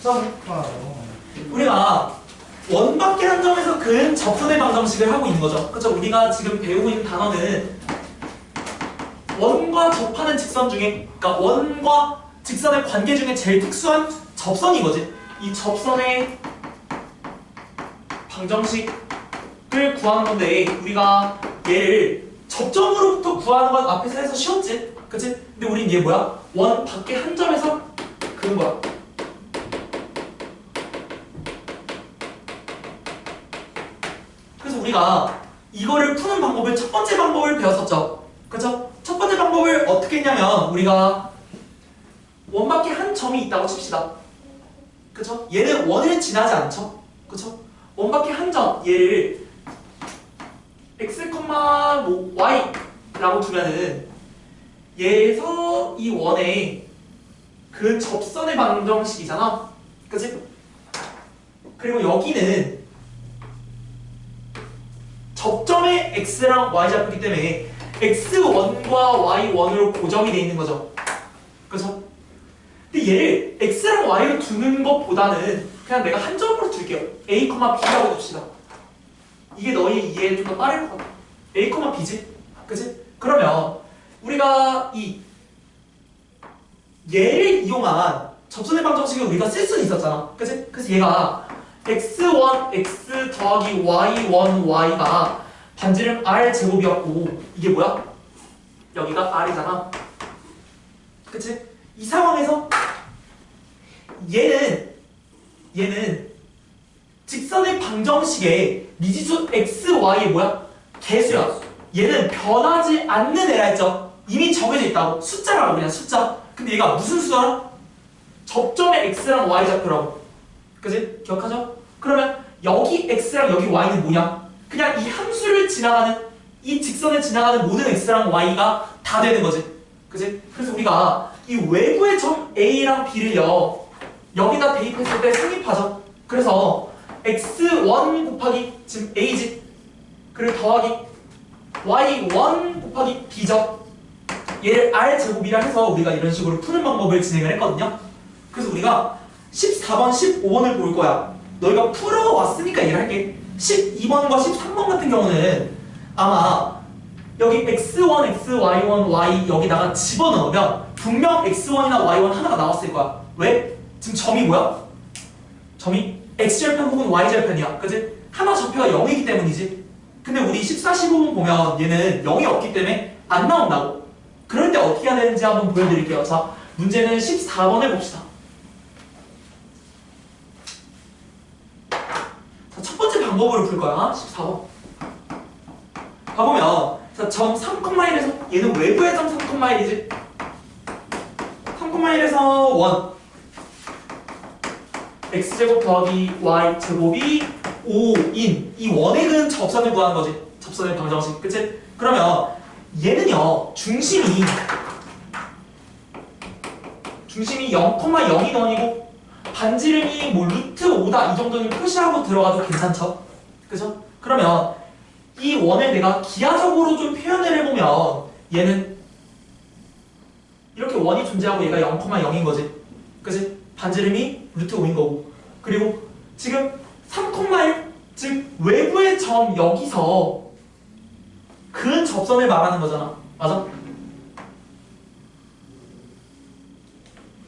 자, 우리가 원밖에 한 점에서 그은 접선의 방정식을 하고 있는 거죠. 그렇죠? 우리가 지금 배우고 있는 단어는 원과 접하는 직선 중에, 그러니까 원과 직선의 관계 중에 제일 특수한 접선이 거지. 이 접선의 방정식을 구하는 건데, 우리가 얘를 접점으로부터 구하는 건 앞에서 해서 쉬웠지? 그치? 근데 우린 얘 뭐야? 원 밖에 한 점에서 그은 거야. 그래서 우리가 이거를 푸는 방법을 첫 번째 방법을 배웠었죠. 그쵸? 첫 번째 방법을 어떻게 했냐면, 우리가 원 밖에 한 점이 있다고 칩시다. 그쵸? 얘는 원을 지나지 않죠? 그쵸? 원 밖에 한 점, 얘를 x, 뭐 y 라고 두면은 얘에서 이 원의 그 접선의 방정식이잖아. 그치? 그리고 여기는 접점에 x랑 y 잡히기 때문에 x1과 y1으로 고정이 돼 있는 거죠. 그죠? 근데 얘를 x랑 y로 두는 것보다는 그냥 내가 한 점으로 둘게요. a, b라고 둡시다. 이게 너희 이해에 좀 더 빠를 것 같아. a, b지? 그치? 그러면 우리가 얘를 이용한 접선의 방정식을 우리가 쓸 수는 있었잖아. 그치? 그래서 얘가 x1, x 더하기 y1, y가 반지름 r 제곱이었고, 이게 뭐야? 여기가 r이잖아. 그치? 이 상황에서 얘는 직선의 방정식에 미지수 x, y의 뭐야? 개수야. 얘는 변하지 않는 애라 했죠. 이미 정해져 있다고. 숫자라고, 그냥 숫자. 근데 얘가 무슨 수잖아? 접점에 x랑 y 좌표라고. 그치? 기억하죠? 그러면 여기 x랑 여기 y는 뭐냐? 그냥 이 함수를 지나가는, 이 직선을 지나가는 모든 x랑 y가 다 되는 거지. 그치? 그래서 우리가 이 외부의 점 a랑 b를요, 여기다 대입했을 때 성립하죠. 그래서 x1 곱하기 지금 a지. 그리고 더하기 y1 곱하기 b죠. 얘를 r 제곱이라 해서 우리가 이런 식으로 푸는 방법을 진행을 했거든요. 그래서 우리가 14번, 15번을 볼 거야. 너희가 풀어왔으니까 이해를 할게. 12번과 13번 같은 경우는 아마 여기 x1, x, y1, y 여기다가 집어넣으면 분명 x1이나 y1 하나가 나왔을 거야. 왜? 지금 점이 뭐야? 점이 x절편 혹은 y절편이야. 그치? 하나 좌표가 0이기 때문이지. 근데 우리 14, 15번 보면 얘는 0이 없기 때문에 안 나온다고. 그럴 때 어떻게 해야 되는지 한번 보여드릴게요. 자, 문제는 14번을 봅시다. 자, 첫 번째 방법으로 풀 거야. 14번. 가보면, 자, 점 3,1에서, 얘는 외부의 점 3,1이지? 3,1에서 1. x제곱 더하기 y제곱이 5인 이 원에 그은 접선을 구하는 거지. 접선의 방정식. 그치? 그러면 얘는요, 중심이 0,0이 원이고 반지름이 뭐 루트 5다 이 정도는 표시하고 들어가도 괜찮죠? 그죠? 그러면 이 원을 내가 기하적으로 좀 표현을 해보면 얘는 이렇게 원이 존재하고 얘가 0,0인 거지. 그치? 반지름이 루트 5인 거고. 그리고 지금 3,1, 즉 외부의 점 여기서 그은 접선을 말하는 거잖아. 맞아?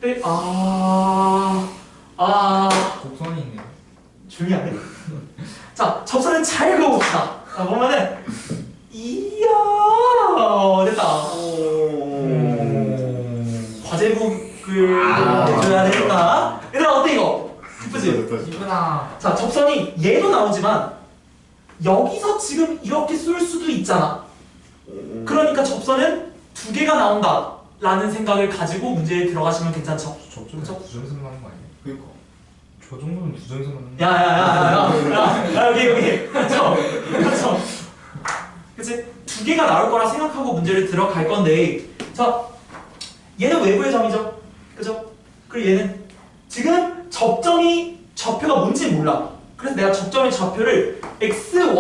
네, 곡선이 있네요. 조용히 안 해. 자, 접선을 잘 그어봅시다. 자, 보면은 이야 됐다. 과제북을 내줘야 되니까. 얘들아 어때 이거? 이쁘지? 이쁘다. 자, 접선이 얘도 나오지만 여기서 지금 이렇게 쏠 수도 있잖아. 그러니까 접선은 두 개가 나온다 라는 생각을 가지고 문제에 들어가시면 괜찮죠. 저쪽에서 부정선 나는 거 아니에요? 그니까 저 정도는 부정선 나는 거. 야야야야야 여기 그렇죠. 그치? 두 개가 나올 거라 생각하고 문제를 들어갈 건데, 자, 얘는 외부의 점이죠. 그죠? 그리고 얘는 지금 접점이 좌표가 뭔지 몰라. 그래서 내가 접점의 좌표를 x1,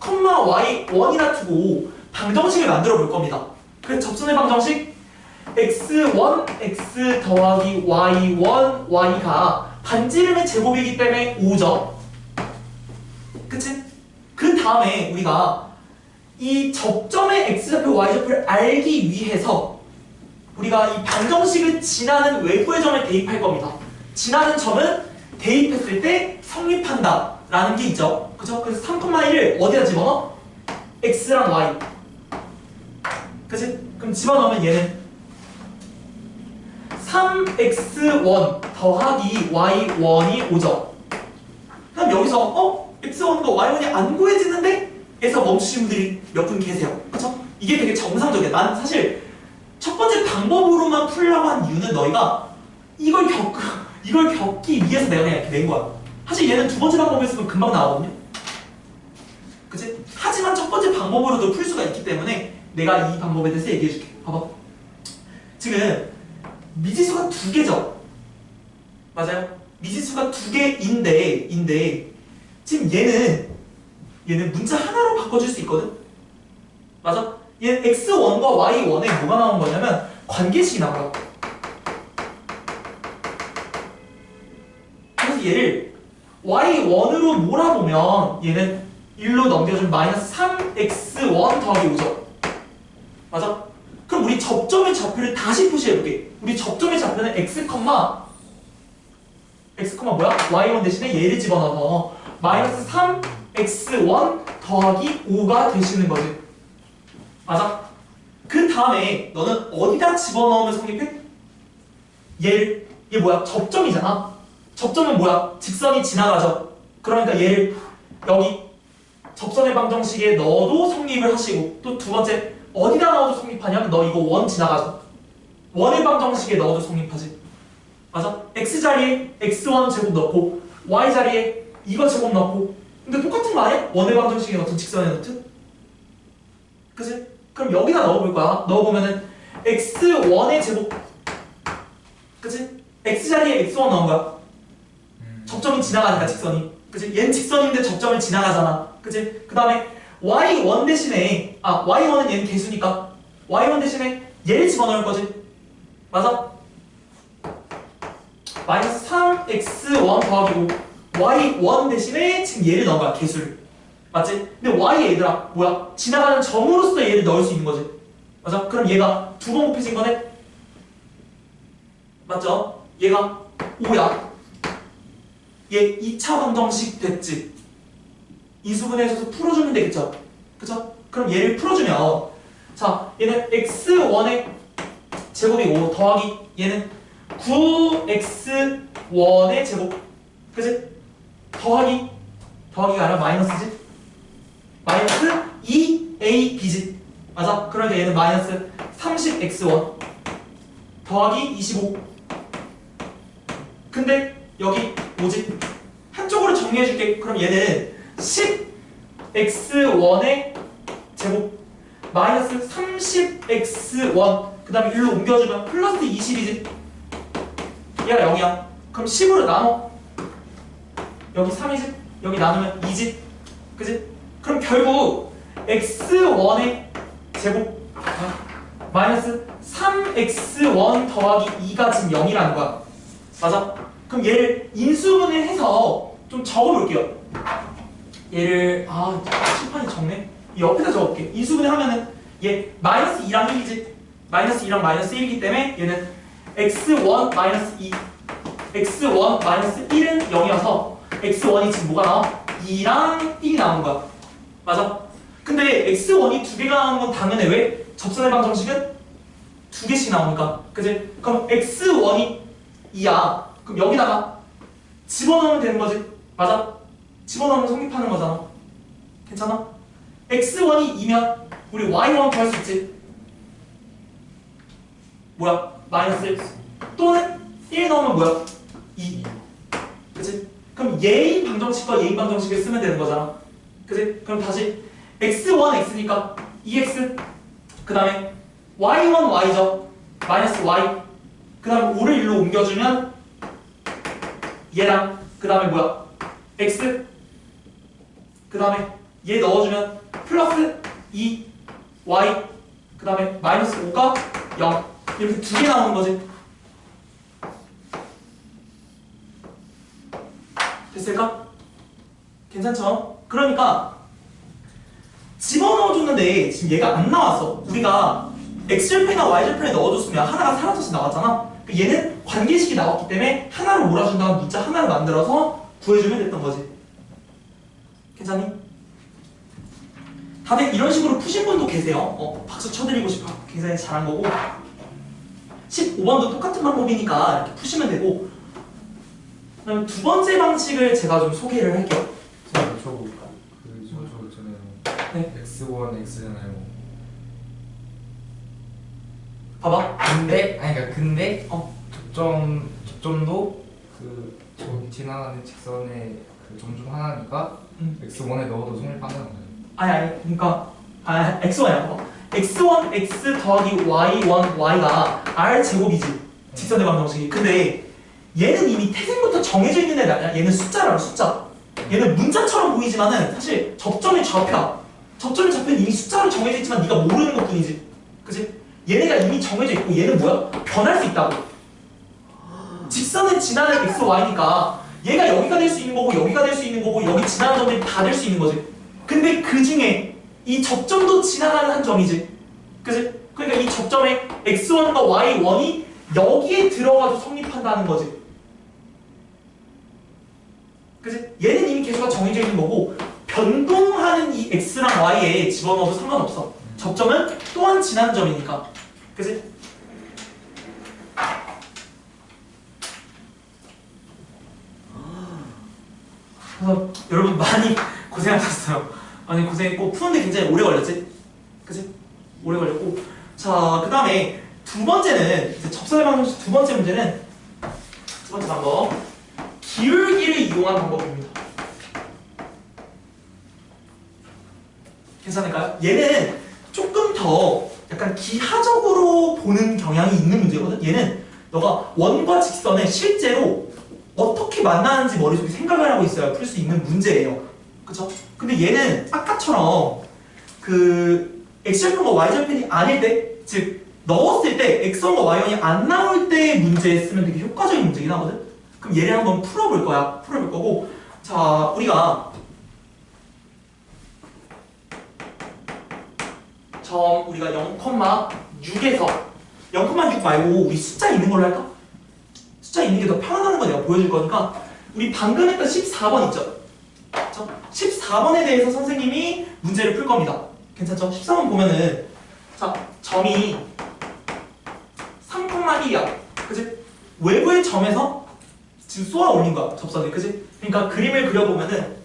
y1이나 두고 방정식을 만들어 볼 겁니다. 그래서 접선의 방정식 x1 x 더하기 y1 y가 반지름의 제곱이기 때문에 5죠. 그치? 그 다음에 우리가 이 접점의 x좌표 y좌표를 알기 위해서 우리가 이 방정식을 지나는 외부의 점을 대입할 겁니다. 지나는 점은 대입했을 때 성립한다 라는 게 있죠. 그죠? 그래서 3,1을 어디다 집어넣어? x랑 y. 그치? 그럼 집어넣으면 얘는 3x1 더하기 y1이 5죠. 그럼 여기서 x1과 y1이 안 구해지는데? 에서 멈추신 분들이 몇 분 계세요. 그쵸? 이게 되게 정상적이야. 난 사실 첫 번째 방법으로만 풀려고 한 이유는 너희가 이걸 겪기 위해서 내가 그냥 이렇게 낸 거야. 사실 얘는 두 번째 방법이었으면 금방 나오거든요. 그치? 하지만 첫 번째 방법으로도 풀 수가 있기 때문에 내가 이 방법에 대해서 얘기해 줄게. 봐봐. 지금 미지수가 두 개죠. 맞아요? 미지수가 두 개인데 지금 얘는 문자 하나로 바꿔줄 수 있거든? 맞아? 얘는 x1과 y1에 뭐가 나온 거냐면 관계식이 나와요. 그래서 얘를 y1으로 몰아보면 얘는 1로 넘겨주면 마이너스 3x1 더하기 5죠. 맞아? 그럼 우리 접점의 좌표를 다시 표시해볼게. 우리 접점의 좌표는 x, 뭐야? y1 대신에 얘를 집어넣어서 마이너스 3x1 더하기 5가 되시는 거지. 맞아? 그 다음에 너는 어디다 집어넣으면 성립해? 얘 뭐야? 접점이잖아. 접점은 뭐야? 직선이 지나가죠. 그러니까 얘를 여기 접선의 방정식에 넣어도 성립을 하시고, 또 두 번째 어디다 넣어도 성립하냐면 너 이거 원 지나가죠. 원의 방정식에 넣어도 성립하지. 맞아? x 자리에 x1 제곱 넣고 y 자리에 이거 제곱 넣고, 근데 똑같은 거 아니야? 원의 방정식에 넣든 직선에 넣든. 그치? 그럼 여기다 넣어볼 거야. 넣어보면은 x1의 제곱, 그치? x 자리에 x1 넣은 거야. 접점이 지나가니까 직선이. 그치? 얘는 직선인데 접점을 지나가잖아. 그치? 그 다음에 y1 대신에 y1은 얘는 개수니까 y1 대신에 얘를 집어넣을 거지. 맞아? 마이너스 3x1 더하기 5 y1 대신에 지금 얘를 넣은 거야. 개수를. 맞지? 근데 y 얘들아 뭐야? 지나가는 점으로서 얘를 넣을 수 있는 거지. 맞아? 그럼 얘가 두 번 곱해진 거네? 맞죠? 얘가 5야. 얘 2차 방정식 됐지? 이수분해에 있어서 풀어주면 되겠죠? 그쵸? 그럼 얘를 풀어주면 자 얘는 x1의 제곱이 5 더하기 얘는 9x1의 제곱, 그치? 더하기가 아니라 마이너스지? 마이너스 2ab지. 맞아? 그러니까 얘는 마이너스 30x1 더하기 25. 근데 여기 뭐지? 한쪽으로 정리해줄게. 그럼 얘는 10x1의 제곱 마이너스 30x1 그 다음에 1로 옮겨주면 플러스 20이지. 얘가 0이야. 그럼 10으로 나눠. 여기 3이지? 여기 나누면 2지? 그지? 그럼 결국 x1의 제곱 마이너스 3x1 더하기 2가 지금 0이라는 거야. 맞아? 그럼 얘를 인수분해 해서 좀 적어볼게요. 얘를 칠판이 적네? 이 옆에다 적어볼게. 인수분해 하면은 얘 마이너스 2랑 1이지? 마이너스 2랑 마이너스 1이기 때문에 얘는 x1 마이너스 2 x1 마이너스 1은 0이어서 x1이 지금 뭐가 나와? 2랑 1이 나오는 거야. 맞아? 근데 x1이 두 개가 나오는 건 당연해. 왜? 접선의 방정식은 두 개씩 나오니까. 그치? 그럼 x1이 2야. 그럼 여기다가 집어넣으면 되는 거지. 맞아? 집어넣으면 성립하는 거잖아. 괜찮아? x1이 2면 우리 y1 구할 수 있지. 뭐야? 마이너스 1 또는 1 넣으면 뭐야? 2. 그치? 그럼 예인 방정식과 예인 방정식을 쓰면 되는 거잖아. 그치? 그럼 다시 x1 x니까 2x 그 다음에 y1 y죠. 마이너스 y 그 다음에 5를 1로 옮겨주면 얘랑 그 다음에 뭐야? x 그 다음에 얘 넣어주면 플러스 2 y 그 다음에 마이너스 5가 0 이렇게 두 개 나오는 거지. 됐을까? 괜찮죠? 그러니까 집어넣어줬는데 지금 얘가 안 나왔어. 우리가 x절편이나 y절편에 넣어줬으면 하나가 사라져서 나왔잖아. 얘는 관계식이 나왔기 때문에 하나로 몰아준 다음 문자 하나를 만들어서 구해주면 됐던 거지. 괜찮니? 다들 이런 식으로 푸신 분도 계세요. 박수 쳐드리고 싶어. 굉장히 잘한 거고. 15번도 똑같은 방법이니까 이렇게 푸시면 되고. 그다음에 두 번째 방식을 제가 좀 소개를 할게요. 저거 있잖아요. 네. x1 x잖아요. 봐봐. 근데 접점도 그 저기 지나가는 직선의 그 점 중 하나니까 x1에 넣어도 성립한다는 거예요. 그러니까 x1이야. x1 x 더하기 y1 y가 r 제곱이지. 직선의 방정식이. 근데 얘는 이미 태생부터 정해져 있는 애가 아니야. 얘는 숫자라고 숫자. 얘는 문자처럼 보이지만은 사실 접점의 좌표야. 접점의 좌표는 이미 숫자로 정해져 있지만 네가 모르는 것뿐이지. 그치? 얘네가 이미 정해져 있고 얘는 뭐야? 변할 수 있다고. 직선은 지나는 x, y니까 얘가 여기가 될 수 있는 거고 여기가 될 수 있는 거고 여기 지나는 점들이 다 될 수 있는 거지. 근데 그 중에 이 접점도 지나가는 한 점이지. 그치? 그러니까 이 접점의 x1과 y1이 여기에 들어가도 성립한다는 거지. 그치? 얘는 이미 개수가 정해져 있는 거고 변동하는 이 x랑 y에 집어넣어도 상관없어. 접점은 또한 지나는 점이니까. 그치? 그래서 여러분 많이 고생하셨어요. 많이 고생했고 푸는데 굉장히 오래 걸렸지? 그치? 오래 걸렸고. 자, 그 다음에 두 번째는 이제 접선의 방정식 두 번째 문제는 두 번째 방법 기울기를 이용한 방법입니다. 괜찮을까요? 얘는 조금 더 약간 기하적으로 보는 경향이 있는 문제거든. 얘는 너가 원과 직선을 실제로 어떻게 만나는지 머릿속에 생각을 하고 있어야 풀 수 있는 문제예요. 그쵸? 근데 얘는 아까처럼 그 x절편과 y절편이 아닐 때, 즉 넣었을 때 x1과 y1이 안 나올 때 문제에 쓰면 되게 효과적인 문제긴 하거든. 그럼 얘를 한번 풀어볼 거야. 풀어볼 거고. 자, 우리가 우리가 0,6에서 0,6 말고 우리 숫자 있는 걸로 할까? 숫자 있는 게 더 편안한 거 내가 보여줄 거니까 우리 방금 했던 14번 있죠? 그쵸? 14번에 대해서 선생님이 문제를 풀 겁니다. 괜찮죠? 14번 보면은 자, 점이 3,1이야. 그치? 외부의 점에서 지금 쏘아 올린 거야. 접선을. 그치? 그러니까 그림을 그려보면은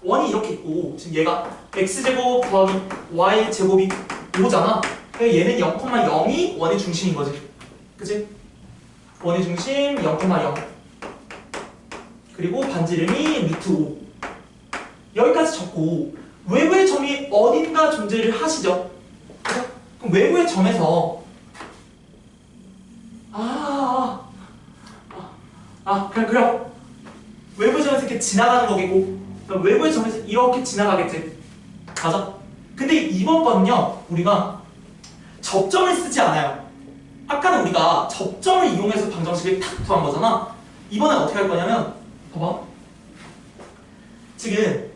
원이 이렇게 있고 지금 얘가 x제곱 더하기 y제곱이 5잖아. 그러니까 얘는 0,0이 원의 중심인 거지. 그치? 원의 중심 0,0 그리고 반지름이 루트 5 여기까지 적고 외부의 점이 어딘가 존재를 하시죠? 그죠? 그럼 외부의 점에서 그냥 그려. 외부의 점에서 이렇게 지나가는 거겠고 그러니까 외부의 점에서 이렇게 지나가겠지. 맞아? 근데 이번 번은요 우리가 접점을 쓰지 않아요. 아까는 우리가 접점을 이용해서 방정식을 탁 구한 거잖아. 이번엔 어떻게 할 거냐면 봐봐. 지금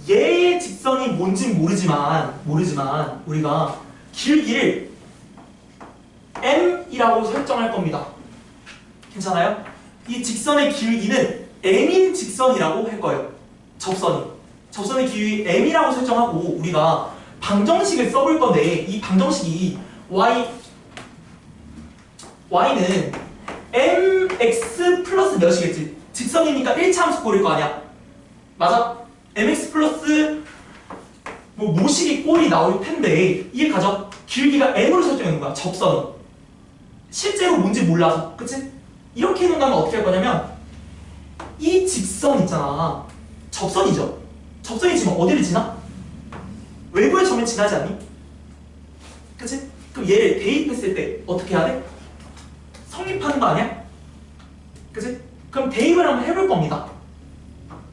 얘의 직선이 뭔진 모르지만 우리가 길기를 m이라고 설정할 겁니다. 괜찮아요? 이 직선의 길기는 m인 직선이라고 할 거예요. 접선의 길이 m이라고 설정하고 우리가 방정식을 써볼 건데 이 방정식이 y는 mx 플러스 몇이겠지? 직선이니까 1차 함수 꼴일 거 아니야? 맞아? mx 플러스 뭐 모식이 꼴이 나올 텐데 이게 가져 길기가 m으로 설정해놓은 거야. 접선이 실제로 뭔지 몰라서. 그치? 이렇게 해놓는다면 어떻게 할 거냐면 이 직선 있잖아. 접선이죠? 접선이 지금 어디를 지나? 외부의 점을 지나지 않니? 그치? 그럼 얘를 대입했을 때 어떻게 해야 돼? 성립하는 거 아니야? 그치? 그럼 대입을 한번 해볼 겁니다.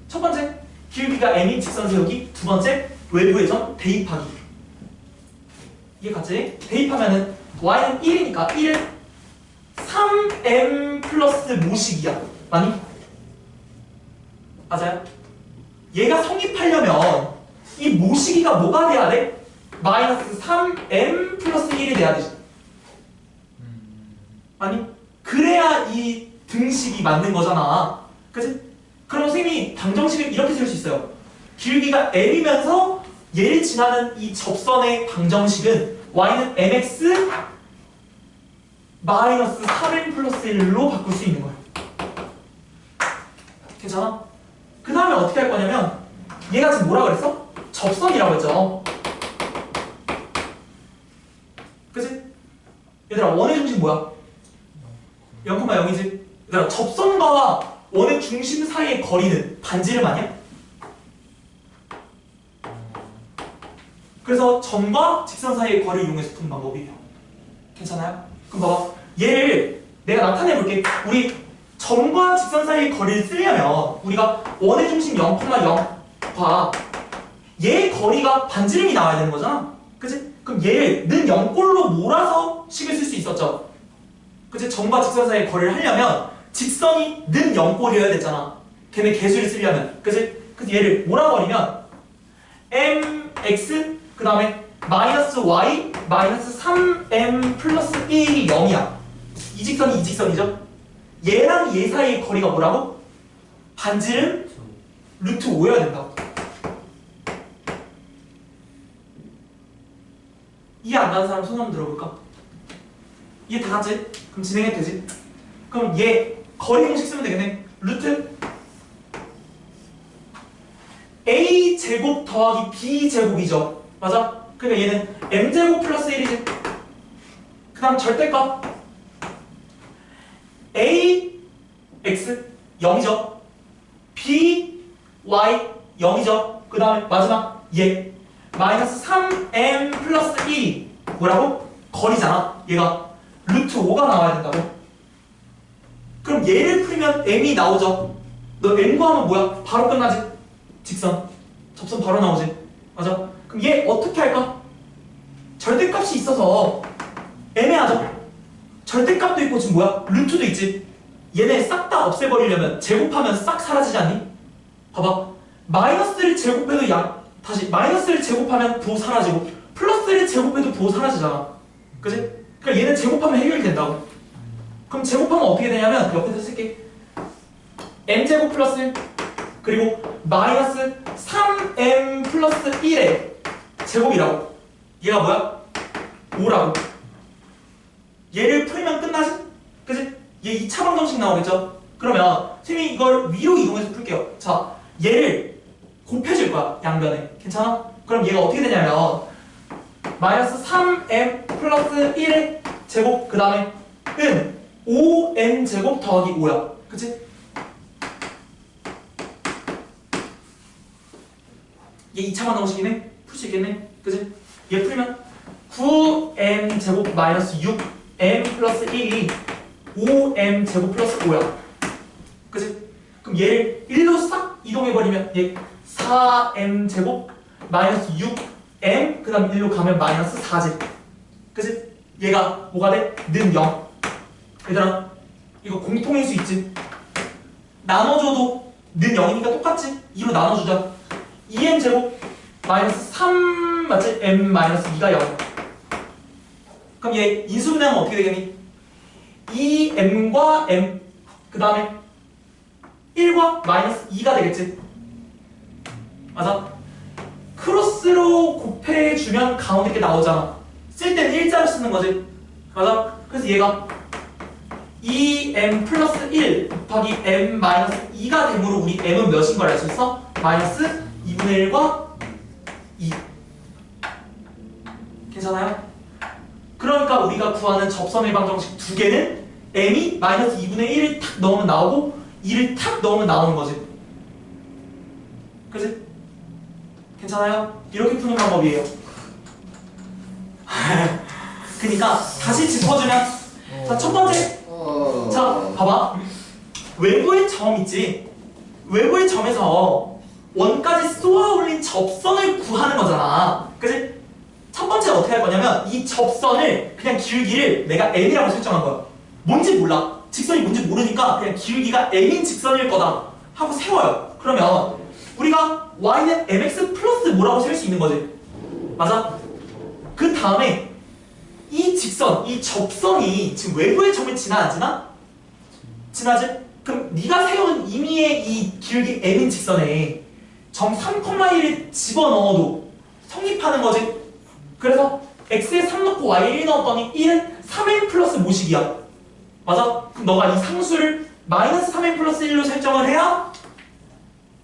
첫 번째, 길기가 m인 직선 세우기. 두 번째, 외부의 점 대입하기. 이게 같지? 대입하면은 y는 1이니까 1은 3m 플러스 모식이야. 맞니? 맞아요? 얘가 성립하려면 이 모식이가 뭐가 돼야 돼? 마이너스 3m 플러스 1이 돼야 되지. 아니? 그래야 이 등식이 맞는 거잖아. 그치? 그럼 선생님이 방정식을 이렇게 쓸 수 있어요. 길기가 m이면서 얘를 지나는 이 접선의 방정식은 y는 mx 마이너스 3m 플러스 1로 바꿀 수 있는 거예요. 괜찮아? 그 다음에 어떻게 할 거냐면 얘가 지금 뭐라 그랬어? 접선이라고 했죠. 그치? 얘들아 원의 중심 뭐야? 0,0이지? 얘들아 접선과 원의 중심 사이의 거리는 반지름 아니야? 그래서 점과 직선 사이의 거리를 이용해서 푸는 방법이에요. 괜찮아요? 그럼 봐봐. 얘를 내가 나타내 볼게. 우리 점과 직선 사이의 거리를 쓰려면 우리가 원의 중심 0,0과 얘의 거리가 반지름이 나와야 되는 거잖아. 그치? 그럼 얘를 는 0꼴로 몰아서 식을 쓸 수 있었죠. 그치? 점과 직선 사이의 거리를 하려면 직선이 는 0꼴이어야 됐잖아. 걔네 개수를 쓰려면. 그치? 그래서 얘를 몰아버리면 mx 그 다음에 마이너스 y 마이너스 3m 플러스 1이 0이야. 이 직선이 이 직선이죠. 얘랑 얘 사이의 거리가 뭐라고? 반지름 루트 5여야 된다고. 이해 안 가는 사람 손 한번 들어볼까? 이해 다 갔지? 그럼 진행해도 되지? 그럼 얘 거리 공식 쓰면 되겠네. 루트 a 제곱 더하기 b 제곱이죠. 맞아? 그러니까 얘는 m제곱 플러스 1이지. 그 다음 절대값 a x 0이죠. b y 0이죠. 그 다음에 마지막 얘 마이너스 3m 플러스 1이 뭐라고? 거리잖아. 얘가 루트 5가 나와야 된다고. 그럼 얘를 풀면 m이 나오죠. 너 m 구하면 뭐야? 바로 끝나지. 직선 접선 바로 나오지. 맞아? 그럼 얘 어떻게 할까? 절대값이 있어서 애매하죠? 절대값도 있고 지금 뭐야? 루트도 있지. 얘네 싹 다 없애버리려면 제곱하면 싹 사라지지 않니? 봐봐. 마이너스를 제곱해도 다시 마이너스를 제곱하면 부호 사라지고 플러스를 제곱해도 부호 사라지잖아. 그치? 그러니까 얘는 제곱하면 해결이 된다고. 그럼 제곱하면 어떻게 되냐면 옆에서 쓸게. m제곱 플러스 1 그리고 마이너스 3m 플러스 1의 제곱이라고. 얘가 뭐야? 5라고. 얘를 풀면 끝나지? 그치? 얘 2차 방정식 나오겠죠? 그러면 선생님이 이걸 위로 이동해서 풀게요. 자, 얘를 곱해줄 거야. 양변에. 괜찮아? 그럼 얘가 어떻게 되냐면 마이너스 3m 플러스 1의 제곱 그 다음에 은 5m 제곱 더하기 5야. 그치? 얘 2차 방정식이네? 풀 수 있겠네? 그치? 얘 풀면 9m 제곱 마이너스 6m 플러스 1이 5m 제곱 플러스 5야. 그치? 그럼 얘를 1로 싹 이동해버리면 얘 4m 제곱 마이너스 6m 그 다음 1로 가면 마이너스 4지. 그치? 얘가 뭐가 돼? 는 0. 얘들아 이거 공통일 수 있지? 나눠줘도 는 0이니까 똑같지? 2로 나눠주자. 2m 제곱 마이너스 3 맞지? m 마이너스 2가 0. 그럼 얘 인수분해하면 어떻게 되겠니? 2m과 m 그 다음에 1과 마이너스 2가 되겠지? 맞아? 크로스로 곱해주면 가운데 게 나오잖아. 쓸 때는 일자로 쓰는 거지. 맞아? 그래서 얘가 2m 플러스 1 곱하기 m 마이너스 2가 되므로 우리 m은 몇인 걸 알 수 있어? 마이너스 2분의 1과 2. 괜찮아요? 그러니까 우리가 구하는 접선의 방정식 두 개는 m이 마이너스 2분의 1을 탁 넣으면 나오고 2를 탁 넣으면 나오는 거지. 그치? 괜찮아요? 이렇게 푸는 방법이에요. 그니까 다시 짚어주면 자, 첫 번째 자, 봐봐. 외부의 점 있지? 외부의 점에서 원까지 쏘아 올린 접선을 구하는 거잖아. 그치? 첫 번째는 어떻게 할 거냐면 이 접선을 그냥 기울기를 내가 m이라고 설정한 거야. 뭔지 몰라. 직선이 뭔지 모르니까 그냥 기울기가 m인 직선일 거다 하고 세워요. 그러면 우리가 y는 mx 플러스 뭐라고 세울 수 있는 거지. 맞아? 그 다음에 이 직선, 이 접선이 지금 외부의 점을 지나 안 지나? 지나지? 그럼 네가 세운 임의의 이 기울기 m인 직선에 점 3,1을 집어넣어도 성립하는 거지. 그래서 x에 3 넣고 y에 1 넣었더니 1은 3n 플러스 모식이야. 맞아? 그럼 너가 이 상수를 마이너스 3n 플러스 1로 설정을 해야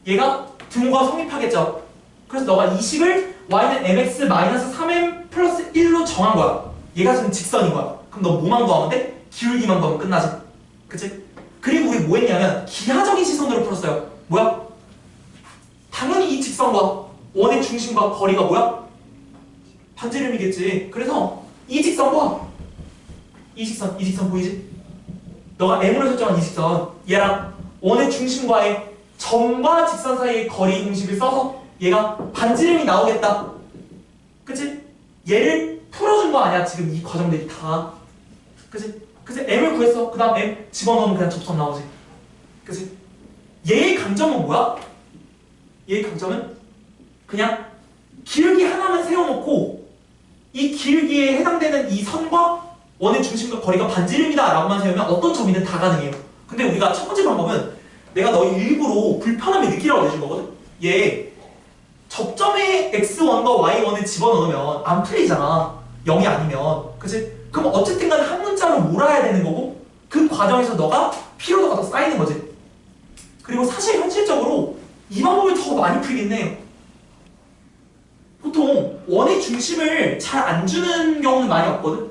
얘가 등호가 성립하겠죠. 그래서 너가 이 식을 y는 mx 마이너스 3n 플러스 1로 정한 거야. 얘가 지금 직선인 거야. 그럼 너 뭐만 구하면 돼? 기울기만 구하면 끝나지. 그치? 그리고 우리 뭐 했냐면 기하적인 시선으로 풀었어요. 뭐야? 당연히 이 직선과 원의 중심과 거리가 뭐야? 반지름이겠지. 그래서 이 직선과 이 직선 보이지? 너가 m으로 설정한 이 직선 얘랑 원의 중심과의 점과 직선 사이의 거리 공식을 써서 얘가 반지름이 나오겠다. 그치? 얘를 풀어준 거 아니야 지금 이 과정들이 다. 그치? 그래서 m을 구했어. 그 다음 m 집어넣으면 그냥 접선 나오지. 그치? 얘의 강점은 뭐야? 얘의 강점은 그냥 기울기 하나만 세워놓고 이 기울기에 해당되는 이 선과 원의 중심과 거리가 반지름이다 라고만 세우면 어떤 점이든 다 가능해요. 근데 우리가 첫 번째 방법은 내가 너 일부러 불편함을 느끼라고 내준 거거든? 얘 접점에 x1과 y1을 집어넣으면 안 풀리잖아. 0이 아니면. 그치? 그럼 어쨌든 간에 한 문자로 몰아야 되는 거고 그 과정에서 너가 피로도가 더 쌓이는 거지. 그리고 사실 현실적으로 이 방법을 더 많이 풀긴 해요. 보통 원의 중심을 잘 안 주는 경우는 많이 없거든?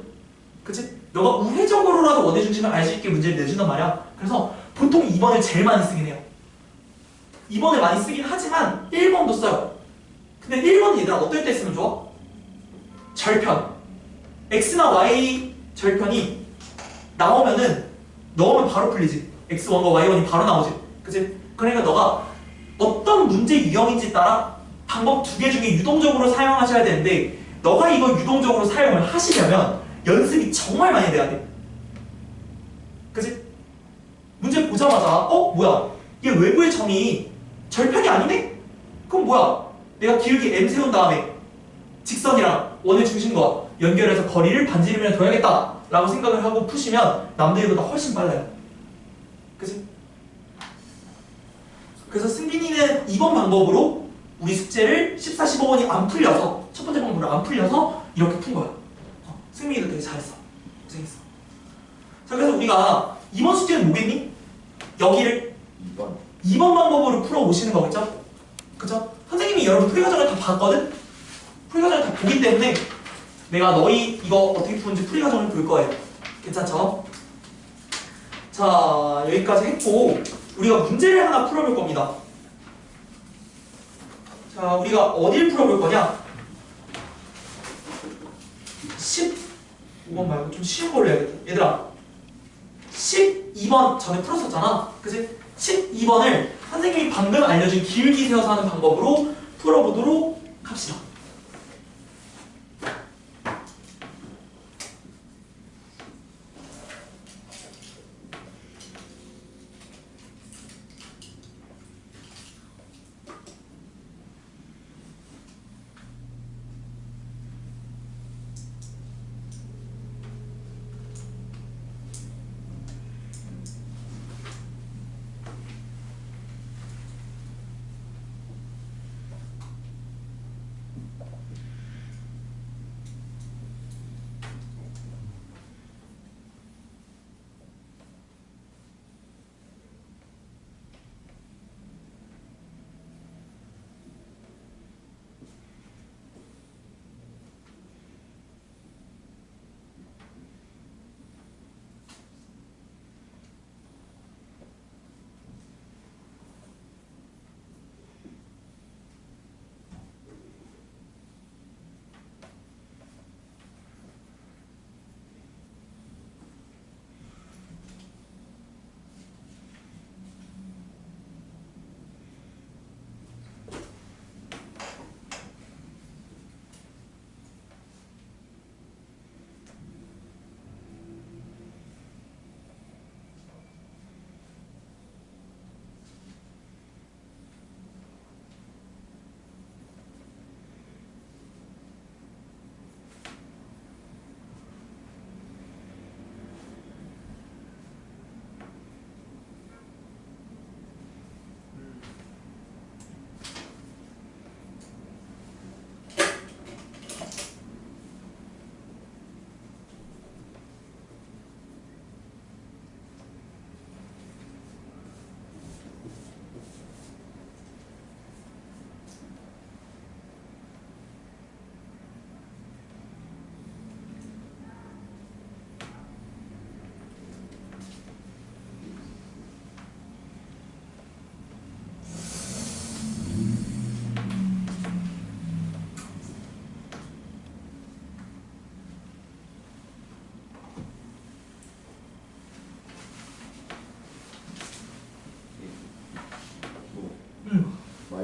그치? 너가 우회적으로라도 원의 중심을 알 수 있게 문제를 내준단 말이야. 그래서 보통 2번을 제일 많이 쓰긴 해요. 2번을 많이 쓰긴 하지만 1번도 써요. 근데 1번은 얘들아 어떨 때 쓰면 좋아? 절편. x나 y 절편이 나오면은 넣으면 바로 풀리지. x1과 y1이 바로 나오지. 그치? 그러니까 너가 어떤 문제 유형인지 따라 방법 2개 중에 유동적으로 사용하셔야 되는데 너가 이걸 유동적으로 사용을 하시려면 연습이 정말 많이 돼야 돼. 그치? 문제 보자마자 뭐야? 얘 외부의 점이 절편이 아니네? 그럼 뭐야? 내가 기울기 m 세운 다음에 직선이랑 원의 중심과 연결해서 거리를 반지름이랑 둬야겠다 라고 생각을 하고 푸시면 남들보다 훨씬 빨라요. 그치? 그래서 승빈이는 2번 방법으로 우리 숙제를 14, 15번이 안 풀려서 첫 번째 방법으로 안 풀려서 이렇게 푼 거야. 승민이도 되게 잘했어. 고생했어. 자, 그래서 우리가 이번 숙제는 뭐겠니? 여기를 2번 방법으로 풀어오시는 거겠죠? 그쵸? 선생님이 여러분 풀이 과정을 다 봤거든? 풀이 과정을 다 보기 때문에 내가 너희 이거 어떻게 푸는지 풀이 과정을 볼 거예요. 괜찮죠? 자, 여기까지 했고 우리가 문제를 하나 풀어볼 겁니다. 자, 우리가 어딜 풀어볼 거냐? 15번 말고 좀 쉬운 걸로 해야겠다. 얘들아 12번 전에 풀었었잖아. 그치? 12번을 선생님이 방금 알려준 기울기 세워서 하는 방법으로 풀어보도록 합시다.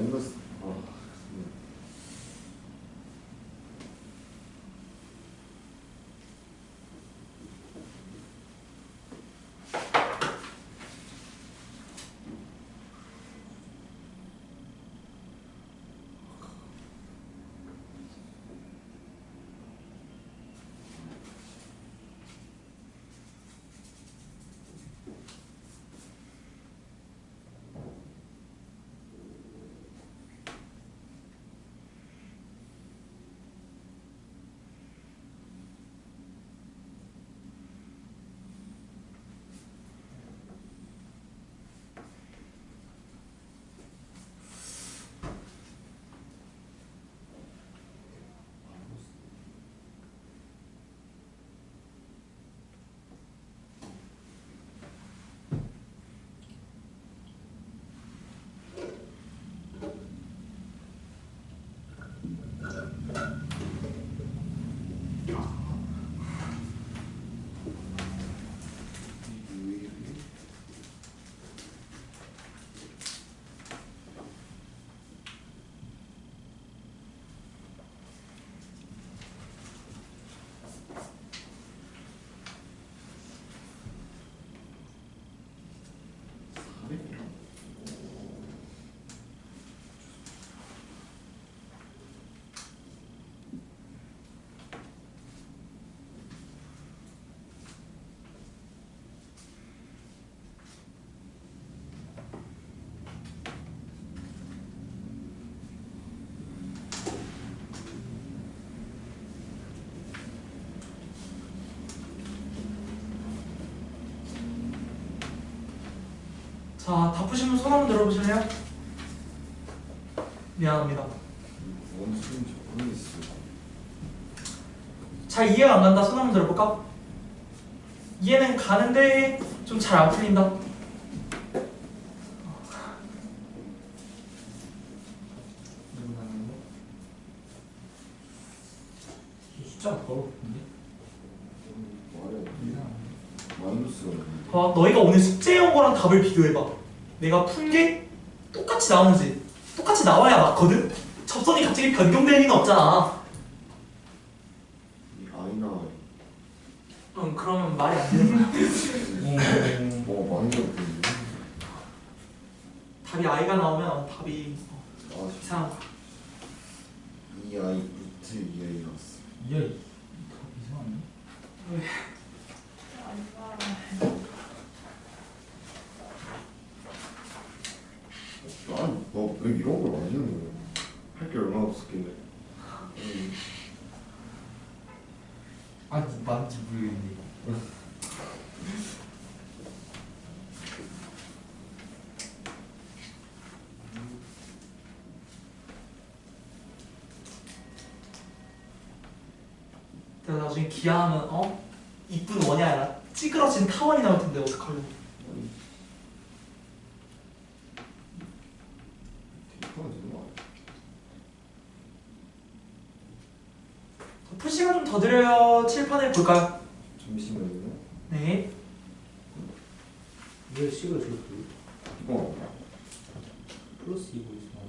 마이너스 자, 다 푸시면 손 한번 들어보실래요? 미안합니다. 뭔 소리인지 모르겠어요. 잘 이해가 안 간다. 손 한번 들어볼까? 이해는 가는데 좀 잘 안 풀린다. 숫자가 더럽은데 말이 안 돼. 마이너스가 있는데. 봐, 너희가 오늘 숙제해온 거랑 답을 비교해봐. 내가 푼 게 똑같이 나오는지. 똑같이 나와야 맞거든? 접선이 갑자기 변경될 리는 없잖아. 이 아이나 응, 그러면 말이 안 되는 거야. 많이 없는데. 답이 i가 나오면 답이 아 이상한 거야. 이 아이 루트 이 아이 나왔어. 이야 답 이상하네. 난너왜 이런 걸 만드는 거야? 할 게 얼마나 없었길래. 아니 맞는지 모르겠는데. 내가 나중에 기하하면 이쁜 원이 아니라 찌그러진 타원이 나올 텐데 어떡하려고. 풀 시간 좀 더 드려요. 칠판을 볼까요? 잠시만요. 네. 왜 식을 줬어? 이거 플러스 2고 있어.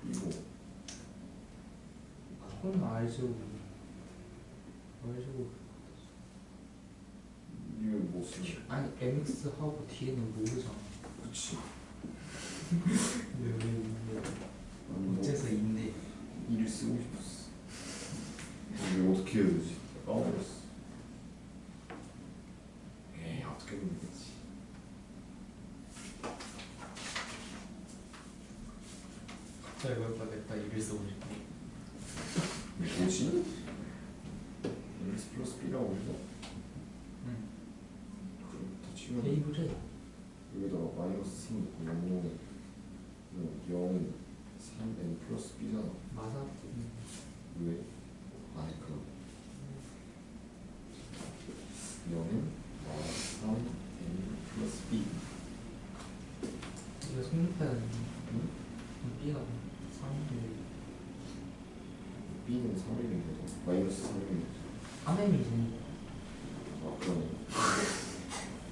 이거 손 알제곱. 알제곱. 이거 뭐 쓰냐? 아니 mx 하고 뒤에는 모르잖아. 그치. 왜 아니 뭐 어째서 있네. 일을 쓰고 싶었어. 이거 어떻게 해야 되지? 까먹었어. 에이 어떻게 하면 되지? 갑자기 냈다 일을 쓰고 싶어. 뭐지? x 플러스 b라고 해서 응. 그럼 다 치면 테이블에 여기다가 마이너스 3 넣고 0 3n 플러스 b잖아. 맞아. 왜? 아니 그럼 0은 3n 플러스 b. 이거 성립해야 되는데. 응? B가 3일. b는 3일인 거죠. 마이너스 3일인 거죠. 아멘이지. 아 그러네.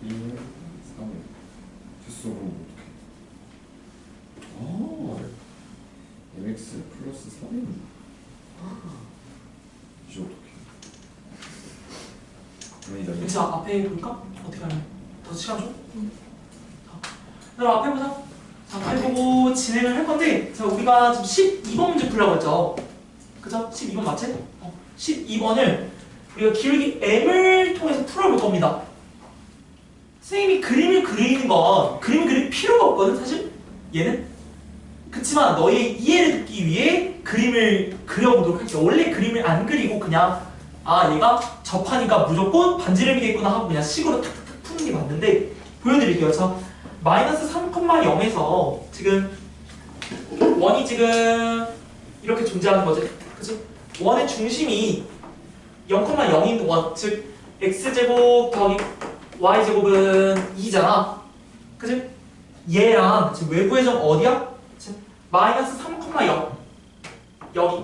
b는 3일. 됐어 그럼 어떡해. 다시 앞에 볼까? 어떻게 하면 더 시간 줘? 자, 그럼 앞에 보자. 자, 앞에 보고 진행을 할 건데, 자, 우리가 지금 12번 문제 풀려고 했죠. 그죠? 12번 맞지? 12번을 우리가 기울기 m을 통해서 풀어볼 겁니다. 선생님이 그림을 그리는 건 그림을 그릴 필요가 없거든, 사실. 얘는. 그치만 너의 이해를 돕기 위해 그림을 그려보도록 할게. 원래 그림을 안 그리고 그냥 아 얘가 접하니까 무조건 반지름이겠구나 하고 그냥 식으로 탁탁탁 푸는 게 맞는데 보여드릴게요. 자, 마이너스 3,0에서 지금 원이 지금 이렇게 존재하는 거지. 그치? 원의 중심이 0,0인 원, 즉 x제곱 더하기 y제곱은 2잖아. 그치? 얘랑 지금 외부의 점 어디야? 지금 마이너스 3,0 여기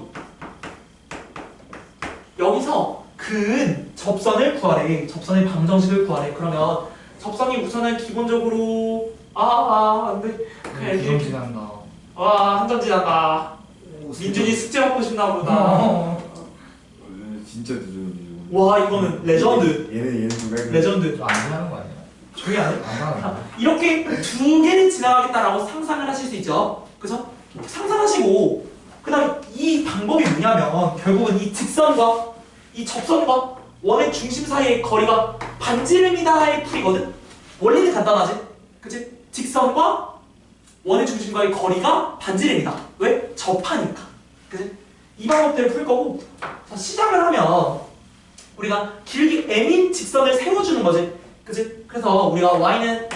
여기서 근 접선을 구하래. 접선의 방정식을 구하래. 그러면 접선이 우선은 기본적으로 안돼 그냥 부정 이렇게 지난다. 한점 지난다. 민준이 숙제 받고 싶나 보다. 진짜 늦었는데. 와 이거는 레전드. 얘는 좀 깔끔. 레전드. 좀안 지나는 거 아니야? 조용히 안 해? 안 하는 이렇게 두 개를 지나가겠다라고 상상을 하실 수 있죠. 그죠? 상상하시고 그다음 이 방법이 뭐냐면 결국은 이 직선과 이 접선과 원의 중심 사이의 거리가 반지름이다의 풀이거든. 원리는 간단하지? 그치? 직선과 원의 중심과의 거리가 반지름이다. 왜? 접하니까. 그치? 이 방법대로 풀 거고 자, 시작을 하면 우리가 길기 m인 직선을 세워주는 거지. 그치? 그래서 우리가 y는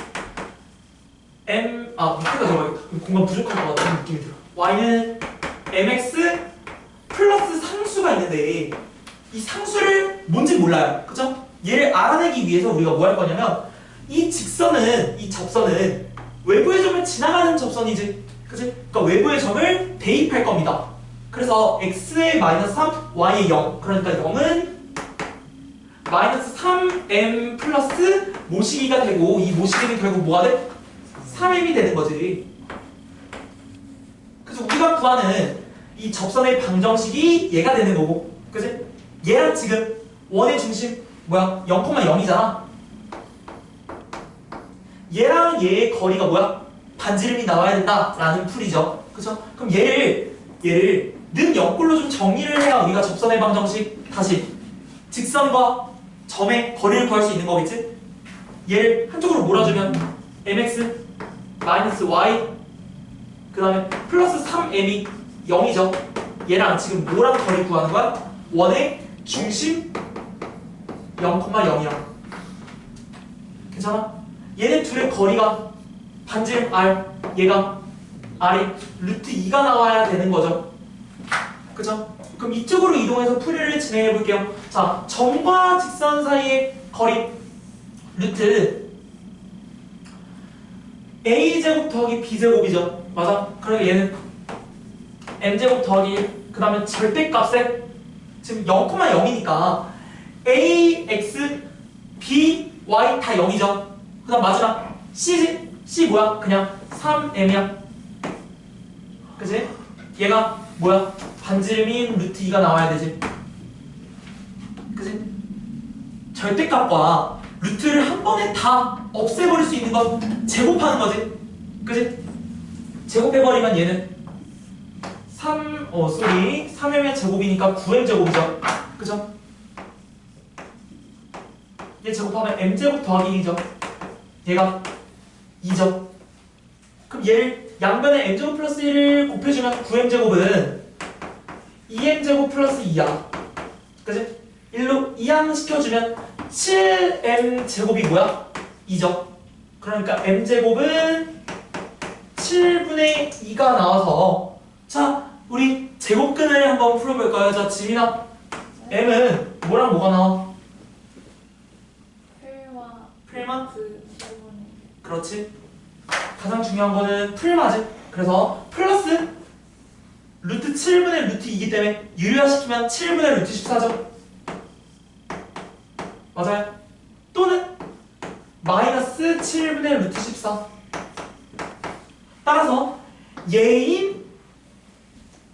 밑에다 적어야겠다. 공간 부족할 것 같은 느낌이 들어. y는 mx 플러스 상수가 있는데 이 상수를 뭔지 몰라요. 그쵸? 얘를 알아내기 위해서 우리가 뭐 할 거냐면 이 직선은, 이 접선은 외부의 점을 지나가는 접선이지. 그치? 그러니까 외부의 점을 대입할 겁니다. 그래서 x의 마이너스 3, y의 0. 그러니까 0은 마이너스 3m 플러스 모시기가 되고 이 모시기는 결국 뭐가 돼? 3m이 되는 거지. 그래서 우리가 구하는 이 접선의 방정식이 얘가 되는 거고, 그치? 얘랑 지금 원의 중심 뭐야? 0,0이잖아. 얘랑 얘의 거리가 뭐야? 반지름이 나와야 된다라는 풀이죠. 그쵸? 그럼 얘를 는 0꼴로 좀 정리를 해야 우리가 접선의 방정식 다시 직선과 점의 거리를 구할 수 있는 거겠지? 얘를 한쪽으로 몰아주면 mx 마이너스 y 그 다음에 플러스 3m이 0이죠. 얘랑 지금 뭐랑 거리 구하는 거야? 원의 중심 0,0이랑 괜찮아? 얘네 둘의 거리가 반지름 r 얘가 r이 루트 2가 나와야 되는 거죠. 그죠? 그럼 이쪽으로 이동해서 풀이를 진행해 볼게요. 자, 점과 직선 사이의 거리 루트 a제곱 더하기 b제곱이죠. 맞아? 그러니까 얘는 m제곱 더하기 그 다음에 절대값에 지금 0,0이니까 a, x, b, y 다 0이죠. 그 다음 마지막 c지? c 뭐야? 그냥 3m이야. 그치? 얘가 뭐야? 반지름인 루트 2가 나와야 되지. 그치? 절대값과 루트를 한 번에 다 없애버릴 수 있는 건 제곱하는 거지. 그치? 제곱해버리면 얘는 3m의 제곱이니까 9m제곱이죠. 그죠? 얘 제곱하면 m제곱 더하기 1이죠. 얘가 2죠. 그럼 얘를 양변에 m제곱 플러스 1을 곱해주면 9m제곱은 2m제곱 플러스 2야. 그치? 1로 이항시켜주면 7m제곱이 뭐야? 2죠. 그러니까 m제곱은 7분의 2가 나와서 자, 우리 제곱근을 한번 풀어볼까요? 자, 지민아 m은 뭐랑 뭐가 나와? 풀마? 그렇지. 가장 중요한 거는 풀마지. 그래서 플러스 루트 7분의 루트 2이기 때문에 유리화시키면 7분의 루트 14죠. 맞아요. 또는 마이너스 7분의 루트 14. 따라서 예인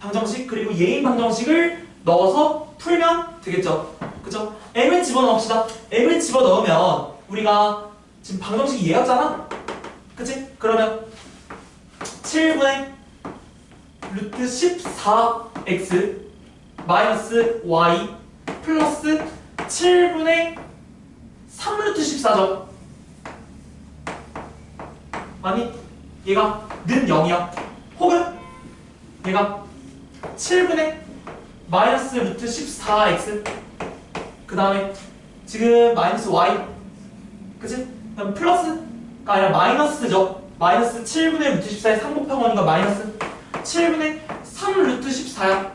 방정식 그리고 예인 방정식을 넣어서 풀면 되겠죠. 그죠? 그쵸? m을 집어넣읍시다. m을 집어넣으면 우리가 지금 방정식이 얘였잖아? 그치? 그러면 7분의 루트 14x 마이너스 y 플러스 7분의 3루트 14죠. 아니 얘가 는 0이야. 혹은 얘가 7분의 마이너스 루트 14x 그 다음에 지금 마이너스 y 그치? 그럼 플러스가 아니라 마이너스죠. 마이너스 7분의 루트 14의 3 곱하기니까 마이너스 7분의 3 루트 14야.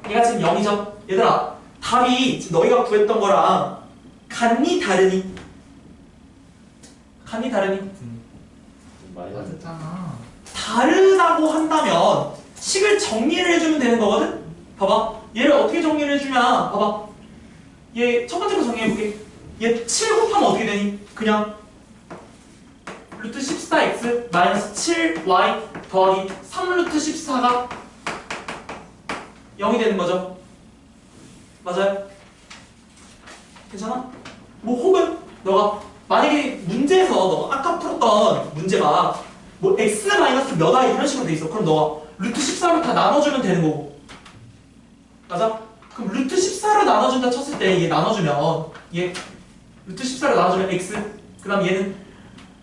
얘가 지금 0이죠. 얘들아 답이 지금 너희가 구했던 거랑 같니 다르니? 같니 다르니? 많이 나. 맞았잖아. 다르다고 한다면 식을 정리를 해주면 되는 거거든? 봐봐. 얘를 어떻게 정리를 해주냐? 봐봐. 얘 첫 번째 거 정리해볼게. 얘 7 곱하면 어떻게 되니? 그냥 루트 14x 마이너스 7y 더하기 3 루트 14가 0이 되는 거죠. 맞아요? 괜찮아? 뭐 혹은 너가 만약에 문제에서 너가 아까 풀었던 문제가 뭐 x 마이너스 몇 i 이런 식으로 돼 있어. 그럼 너가 루트 14를 다 나눠주면 되는 거고. 맞아? 그럼 루트 14를 나눠준다 쳤을 때 얘 나눠주면 얘 루트 14를 나눠주면 x 그 다음 얘는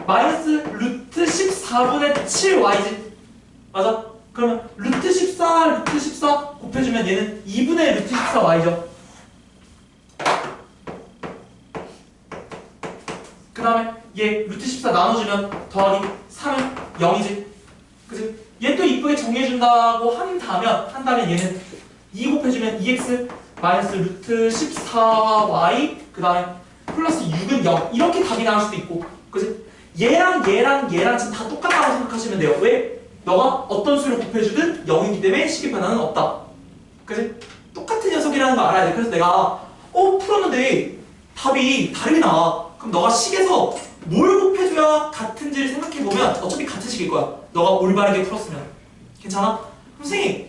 마이너스 루트 14분의 7y지. 맞아? 그러면 루트 14 곱해주면 얘는 2분의 루트 14y죠. 그 다음에 얘 루트 14 나눠주면 더하기 3은 0이지. 그치? 얘 또 이쁘게 정리해준다고 한다면 얘는 2 곱해주면 2x 마이너스 루트 14y 그 다음에 플러스 6은 0 이렇게 답이 나올 수도 있고. 그치? 얘랑 지금 다 똑같다고 생각하시면 돼요. 왜? 너가 어떤 수를 곱해주든 0이기 때문에 식의 변화는 없다. 그치? 똑같은 녀석이라는 거 알아야 돼. 그래서 내가 풀었는데 답이 다르게 나와. 그럼 너가 식에서 뭘 곱해줘야 같은지를 생각해보면 어차피 같은 식일 거야. 너가 올바르게 풀었으면. 괜찮아? 그럼 선생님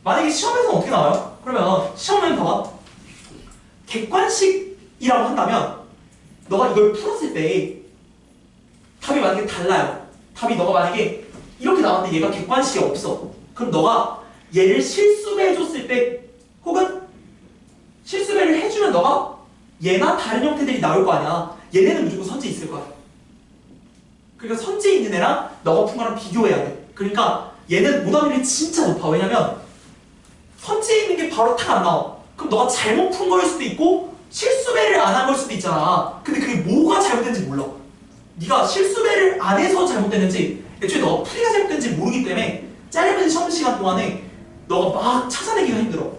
만약에 시험에서는 어떻게 나와요? 그러면 시험은 봐봐. 객관식이라고 한다면 너가 이걸 풀었을 때 답이 만약에 달라요. 답이 너가 만약에 이렇게 나왔는데 얘가 객관식이 없어. 그럼 너가 얘를 실수배해줬을 때 혹은 실수배를 해주면 너가 얘나 다른 형태들이 나올 거 아니야. 얘네는 무조건 선지 있을 거야. 그러니까 선지 있는 애랑 너가 푼 거랑 비교해야 돼. 그러니까 얘는 오답률이 진짜 높아. 왜냐면 선지에 있는 게 바로 탁 안 나와. 그럼 너가 잘못 푼 거일 수도 있고 실수배를 안 한 걸 수도 있잖아. 근데 그게 뭐가 잘못된지 몰라. 네가 실수배를 안 해서 잘못됐는지 애초에 너가 풀이가 잘못된지 모르기 때문에 짧은 시험 시간 동안에 너가 막 찾아내기가 힘들어.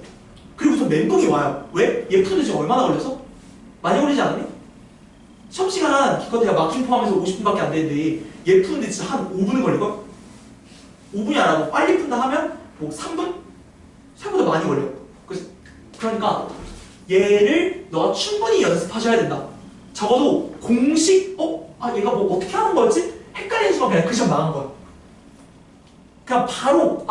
그리고서 멘붕이 와요. 왜? 얘 푸는데 지금 얼마나 걸려서? 많이 걸리지 않니? 시험 시간 기껏해야 마킹 포함해서 50분밖에 안 되는데 얘 푸는데 진짜 한 5분은 걸릴걸? 5분이 아니라 뭐 빨리 푼다 하면 뭐 3분? 생각보다 많이 걸려. 그러니까 얘를 너가 충분히 연습하셔야 된다. 적어도 공식 얘가 뭐 어떻게 하는 거였지? 헷갈리는 순간 그냥 그 시험 나간 거야. 그냥 바로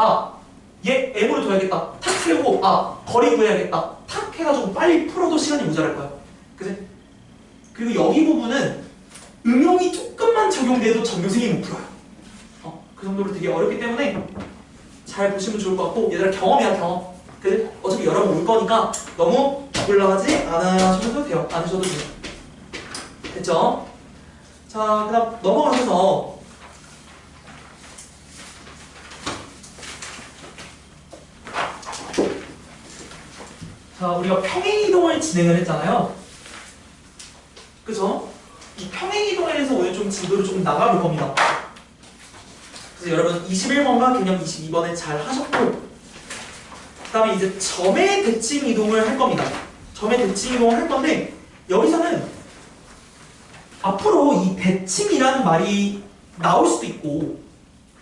얘 M으로 둬야겠다 탁 세우고 거리 구해야겠다 탁 해가지고 빨리 풀어도 시간이 모자랄 거야. 그치? 그리고 여기 부분은 응용이 조금만 적용돼도 전교생이 못 풀어요. 그 정도로 되게 어렵기 때문에 잘 보시면 좋을 것 같고 얘들아 경험이야 경험. 그치? 어차피 여러 번 올 거니까 너무 올라가지 않으셔도 돼요. 안 하셔도 돼요. 됐죠? 자, 그 다음 넘어가셔서 자, 우리가 평행이동을 진행을 했잖아요. 그죠? 이 평행이동에 대해서 오늘 좀 진도를 조금 나가볼 겁니다. 그래서 여러분 21번과 개념 22번에 잘 하셨고 그 다음에 이제 점의 대칭 이동을 할 겁니다. 점의 대칭 이동을 할 건데 여기서는 앞으로 이 대칭이라는 말이 나올 수도 있고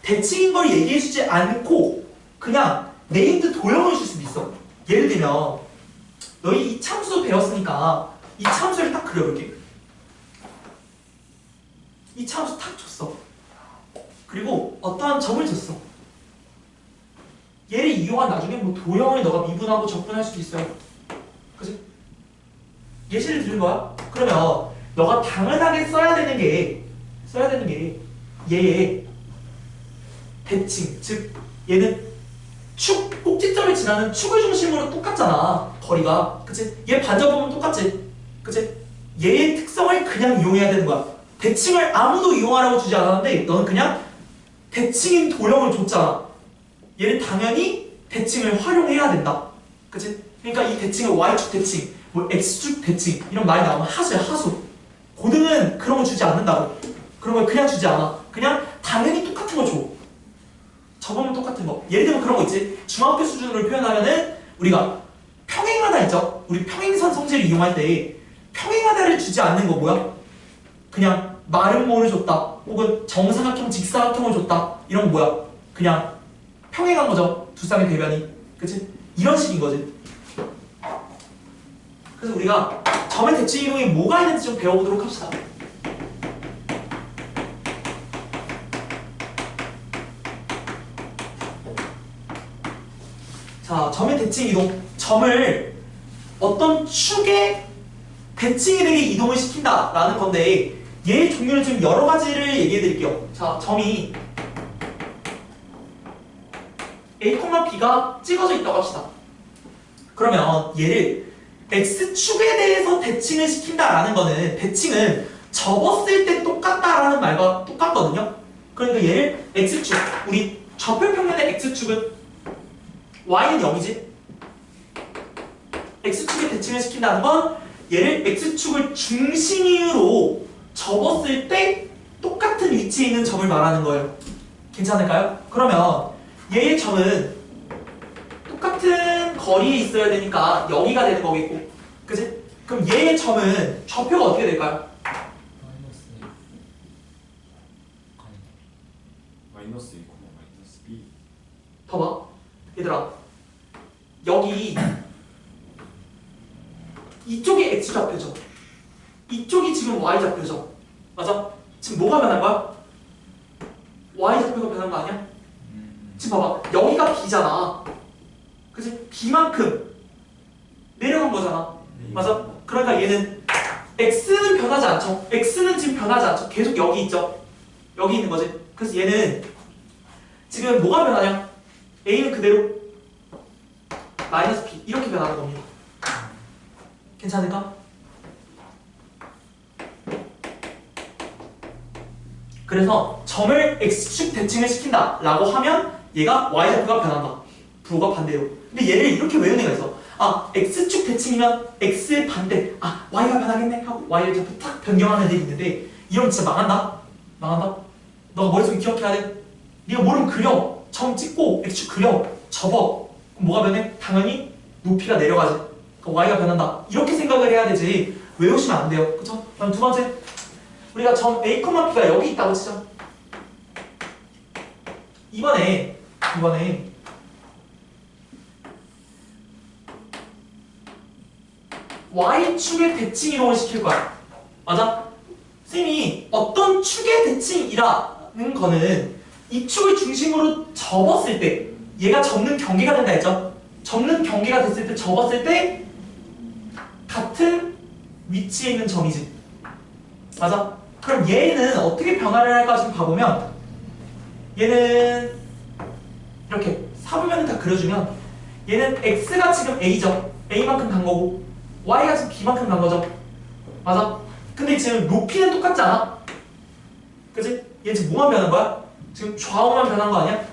대칭인 걸 얘기해주지 않고 그냥 네임드 도형을 줄 수도 있어. 예를 들면 너희 이 참수 배웠으니까 이 참수를 딱 그려볼게. 이 참수 탁 줬어. 그리고 어떠한 점을 줬어. 얘를 이용한 나중에 뭐 도형을 너가 미분하고 적분할 수도 있어요. 그치? 예시를 드린 거야. 그러면 너가 당연하게 써야 되는 게 얘의 대칭, 즉 얘는 축, 꼭지점을 지나는 축을 중심으로 똑같잖아. 거리가. 그치? 얘 반전보면 똑같지? 그치? 얘의 특성을 그냥 이용해야 되는 거야. 대칭을 아무도 이용하라고 주지 않았는데 너는 그냥 대칭인 도형을 줬잖아. 얘는 당연히 대칭을 활용해야 된다. 그치? 그러니까 이 대칭을 Y축 대칭, 뭐 X축 대칭 이런 말이 나오면 하수야, 하수. 고등은 그런 거 주지 않는다고. 그런 걸 그냥 주지 않아. 그냥 당연히 똑같은 거 줘. 저번은 똑같은 거. 예를 들면 그런 거 있지. 중학교 수준으로 표현하면은 우리가 평행하다 있죠. 우리 평행선 성질을 이용할 때 평행하다를 주지 않는 거 뭐야? 그냥 마름모를 줬다. 혹은 정사각형, 직사각형을 줬다. 이런 거 뭐야? 그냥 평행한 거죠. 두 쌍의 대변이. 그치? 이런 식인 거지. 그래서 우리가 점의 대칭 이동이 뭐가 있는지 좀 배워보도록 합시다. 자, 점의 대칭 이동. 점을 어떤 축의 대칭이 되게 이동을 시킨다라는 건데 얘의 종류는 지금 여러 가지를 얘기해 드릴게요. 자, 점이 A, B가 찍어져 있다고 합시다. 그러면 얘를 X축에 대해서 대칭을 시킨다라는 거는 대칭은 접었을 때 똑같다라는 말과 똑같거든요. 그러니까 얘를 X축, 우리 좌표평면의 X축은 Y는 0이지? X축에 대칭을 시킨다는 건 얘를 X축을 중심으로 접었을 때 똑같은 위치에 있는 점을 말하는 거예요. 괜찮을까요? 그러면 얘의 점은 똑같은 거리에 있어야 되니까 여기가 되는 거겠고, 그치? 그럼 얘의 점은 좌표가 어떻게 될까요? 마이너스 1, 마이너스 B. 더 봐. 얘들아, 여기 이쪽이 X좌표죠. 이쪽이 지금 Y좌표죠. 맞아? 지금 뭐가 변한 거야? Y좌표가 변한 거 아니야? 지금 봐봐. 여기가 B잖아. 그치? B만큼 내려간 거잖아. 맞아? 그러니까 얘는 X는 변하지 않죠. X는 지금 변하지 않죠. 계속 여기 있죠. 여기 있는 거지. 그래서 얘는 지금 뭐가 변하냐? A는 그대로 마이너스 B 이렇게 변하는 겁니다. 괜찮을까? 그래서 점을 X축 대칭을 시킨다 라고 하면 얘가 Y좌표가 변한다. 부호가 반대로. 근데 얘를 이렇게 외우는 애가 있어. 아, X축 대칭이면 X의 반대. 아, Y가 변하겠네 하고 Y를 좌표 탁 변경하는 애들이 있는데 이러면 진짜 망한다. 망한다. 너가 머릿속에 기억해야 돼. 네가 모르면 그려. 점 찍고 X축 그려. 접어. 그럼 뭐가 변해? 당연히 높이가 내려가지. 그러니까 Y가 변한다. 이렇게 생각을 해야 되지. 외우시면 안 돼요. 그쵸? 그럼 두 번째. 우리가 점 A, B가 여기 있다고 치자. 이번에 Y축의 대칭 이동을 시킬 거야. 맞아? 쌤이 어떤 축의 대칭이라는 거는 이 축을 중심으로 접었을 때 얘가 접는 경계가 된다 했죠? 접는 경계가 됐을 때 접었을 때 같은 위치에 있는 점이지. 맞아? 그럼 얘는 어떻게 변화를 할까 지금 봐보면 얘는 이렇게 사분면을 다 그려주면 얘는 X가 지금 A죠. A만큼 간 거고 Y가 지금 B만큼 간 거죠. 맞아? 근데 지금 높이는 똑같지 않아? 그치? 얘 지금 뭐만 변한 거야? 지금 좌우만 변한 거 아니야?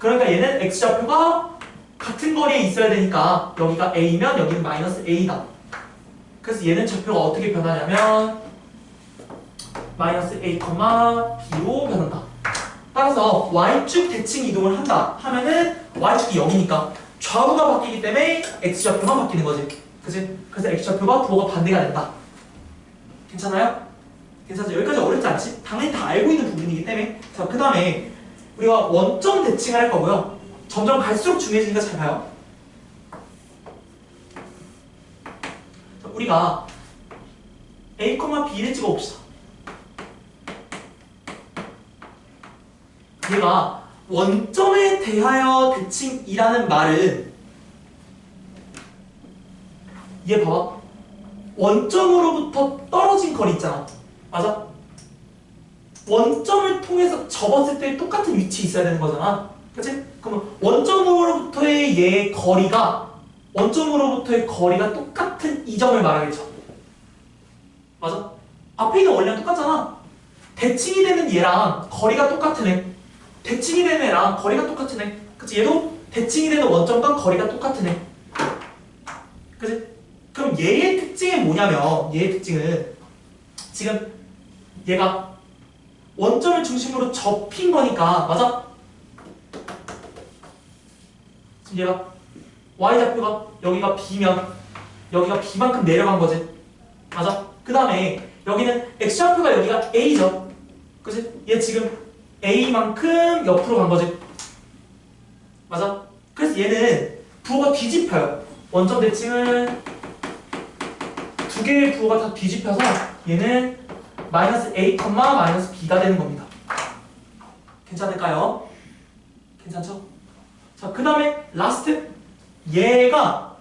그러니까 얘는 X좌표가 같은 거리에 있어야 되니까 여기가 A면 여기는 마이너스 A다. 그래서 얘는 좌표가 어떻게 변하냐면 마이너스 A, B로 변한다. 따라서 Y축 대칭 이동을 한다 하면은 Y축이 0이니까 좌우가 바뀌기 때문에 X좌표만 바뀌는 거지. 그치? 그래서 X좌표가 부호가 반대가 된다. 괜찮아요? 괜찮죠? 여기까지 어렵지 않지? 당연히 다 알고 있는 부분이기 때문에. 자, 그 다음에 우리가 원점 대칭을 할 거고요. 점점 갈수록 중요해지니까 잘 봐요. 자, 우리가 A, B를 찍어봅시다. 얘가 원점에 대하여 대칭이라는 말은 얘 봐봐. 원점으로부터 떨어진 거리 있잖아. 맞아? 원점을 통해서 접었을 때 똑같은 위치에 있어야 되는 거잖아. 그치? 그러면 원점으로부터의 얘의 거리가 똑같은 이 점을 말하겠죠. 맞아? 앞에 있는 원리랑 똑같잖아. 대칭이 되는 얘랑 거리가 똑같은 애. 대칭이 되는 애랑 거리가 똑같은 애. 그치? 얘도 대칭이 되는 원점과 거리가 똑같은 애. 그치? 그럼 얘의 특징은 뭐냐면, 얘의 특징은 지금 얘가 원점을 중심으로 접힌 거니까, 맞아? 지금 얘가 y좌표가 여기가 b면 여기가 b만큼 내려간 거지. 맞아? 그 다음에 여기는 x좌표가 여기가 a죠. 그치? 얘 지금 a만큼 옆으로 간 거지. 맞아? 그래서 얘는 부호가 뒤집혀요. 원점 대칭은 두 개의 부호가 다 뒤집혀서 얘는 마이너스 a, 마이너스 b가 되는 겁니다. 괜찮을까요? 괜찮죠? 자, 그 다음에 라스트. 얘가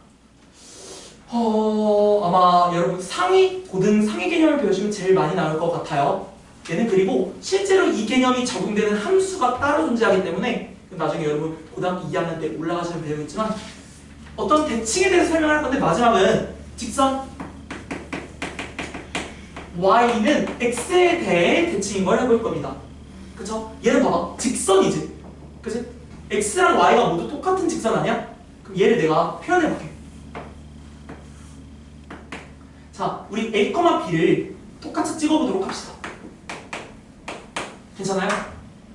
아마 여러분 상위, 고등 상위 개념을 배우시면 제일 많이 나올 것 같아요. 얘는 그리고 실제로 이 개념이 적용되는 함수가 따로 존재하기 때문에 나중에 여러분 고등학교 2학년 때 올라가시면 배우겠지만 어떤 대칭에 대해서 설명할 건데, 마지막은 직선 y는 x에 대해 대칭인 걸 해볼 겁니다. 그쵸? 얘는 봐봐, 직선이지. 그치? x랑 y가 모두 똑같은 직선 아니야? 그럼 얘를 내가 표현해볼게. 자, 우리 a, b를 똑같이 찍어보도록 합시다. 괜찮아요?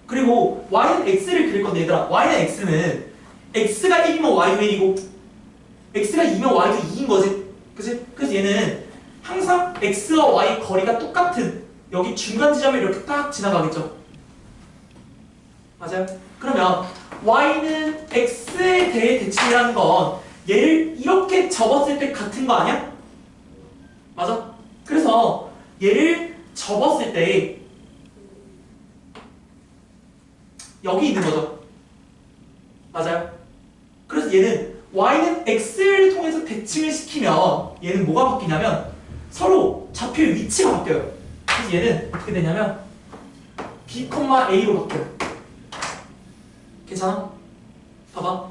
그리고 y는 x를 그릴 건데, 얘들아, y는 x는 x가 1이면 y도 1이고 x가 2면 y도 2인 거지. 그치? 그래서 얘는 항상 x와 y 거리가 똑같은 여기 중간 지점을 이렇게 딱 지나가겠죠. 맞아요? 그러면 y는 x에 대해 대칭이라는 건 얘를 이렇게 접었을 때 같은 거 아니야? 맞아? 그래서 얘를 접었을 때 여기 있는 거죠. 맞아요? 그래서 얘는 y는 x를 통해서 대칭을 시키면 얘는 뭐가 바뀌냐면 서로 좌표의 위치가 바뀌어요. 그래서 얘는 어떻게 되냐면 b, a로 바뀌어요. 괜찮아? 봐봐.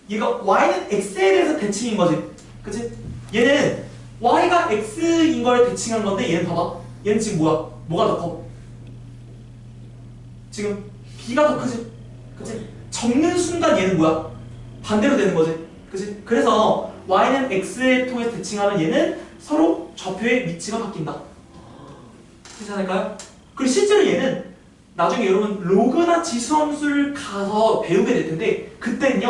얘가 y는 x에 대해서 대칭인 거지. 그치? 얘는 y가 x인 걸 대칭한 건데 얘는 봐봐. 얘는 지금 뭐야? 뭐가 더 커? 지금 b가 더 크지? 그치? 접는 순간 얘는 뭐야? 반대로 되는 거지. 그치? 그래서 y는 x에 통해서 대칭하면 얘는 서로 좌표의 위치가 바뀐다. 괜찮을까요? 그리고 실제로 얘는 나중에 여러분 로그나 지수함수를 가서 배우게 될 텐데 그때는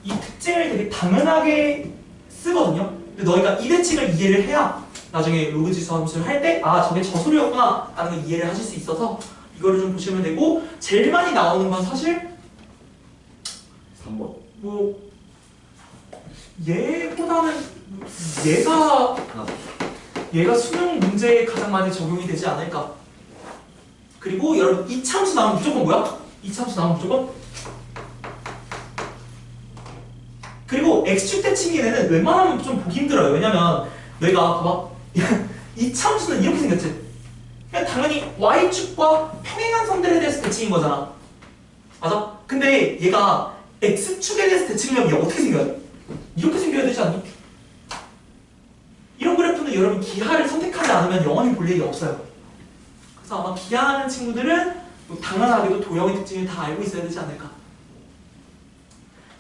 이 특징을 되게 당연하게 쓰거든요. 근데 너희가 이 대칭을 이해를 해야 나중에 로그 지수함수를 할 때 아, 저게 저 소리였구나 라는 걸 이해를 하실 수 있어서 이거를 좀 보시면 되고, 제일 많이 나오는 건 사실 3번. 뭐 얘보다는 얘가 수능 문제에 가장 많이 적용이 되지 않을까. 그리고 여러분 이참수 나오면 무조건 뭐야? 이참수 나오면 무조건. 그리고 x축 대칭기에는 웬만하면 좀 보기 힘들어요. 왜냐면 너희가 봐봐, 이참수는 이렇게 생겼지. 그냥 당연히 y축과 평행한 선들에 대해서 대칭인 거잖아. 맞아? 근데 얘가 x축에 대해서 대칭이면 얘 어떻게 생겨야 돼? 이렇게 생겨야 되지 않니? 이런 그래프는 여러분 기하를 선택하지 않으면 영원히 볼 일이 없어요. 그래서 아마 기하하는 친구들은 당연하게도 도형의 특징을 다 알고 있어야 되지 않을까.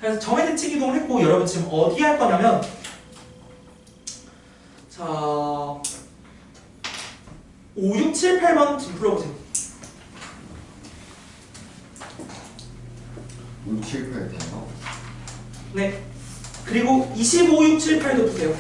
그래서 정의 대칭 이동을 했고, 여러분 지금 어디 할 거냐면 자 5, 6, 7, 8번 지금 풀어보세요. 5, 7, 8 다요? 네. 그리고 25, 6, 7, 8도 보세요.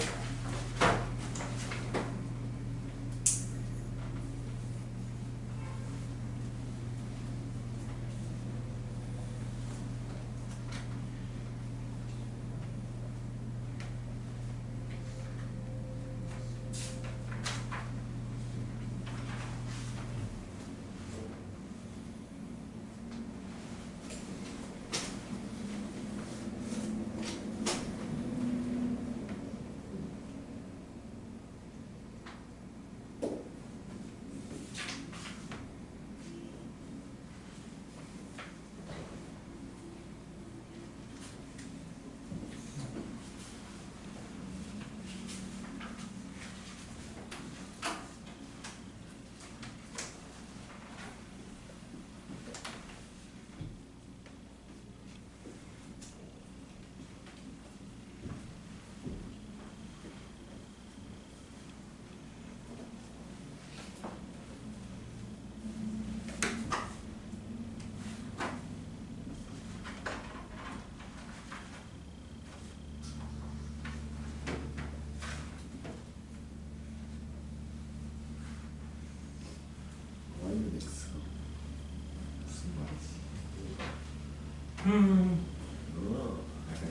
약간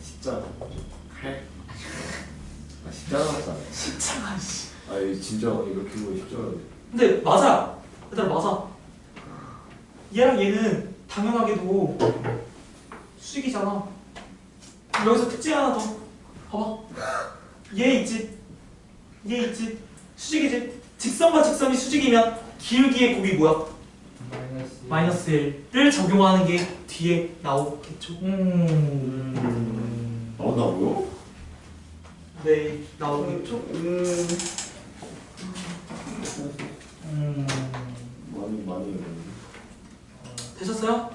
십자가 칼? 아 십자가 같잖아. 십자가 씨. 아 이거 진짜 이렇게 보면 십자가네. 근데 맞아. 얘들아 맞아. 얘랑 얘는 당연하게도 수직이잖아. 여기서 특징 하나 더 봐봐. 얘 있지? 얘 있지? 수직이지? 직선과 직선이 수직이면 기울기의 곱이 뭐야? 마이너스 1을 적용하는 게 뒤에 나오겠죠? 나온다고요? 네, 나오겠죠? 많이 되셨어요?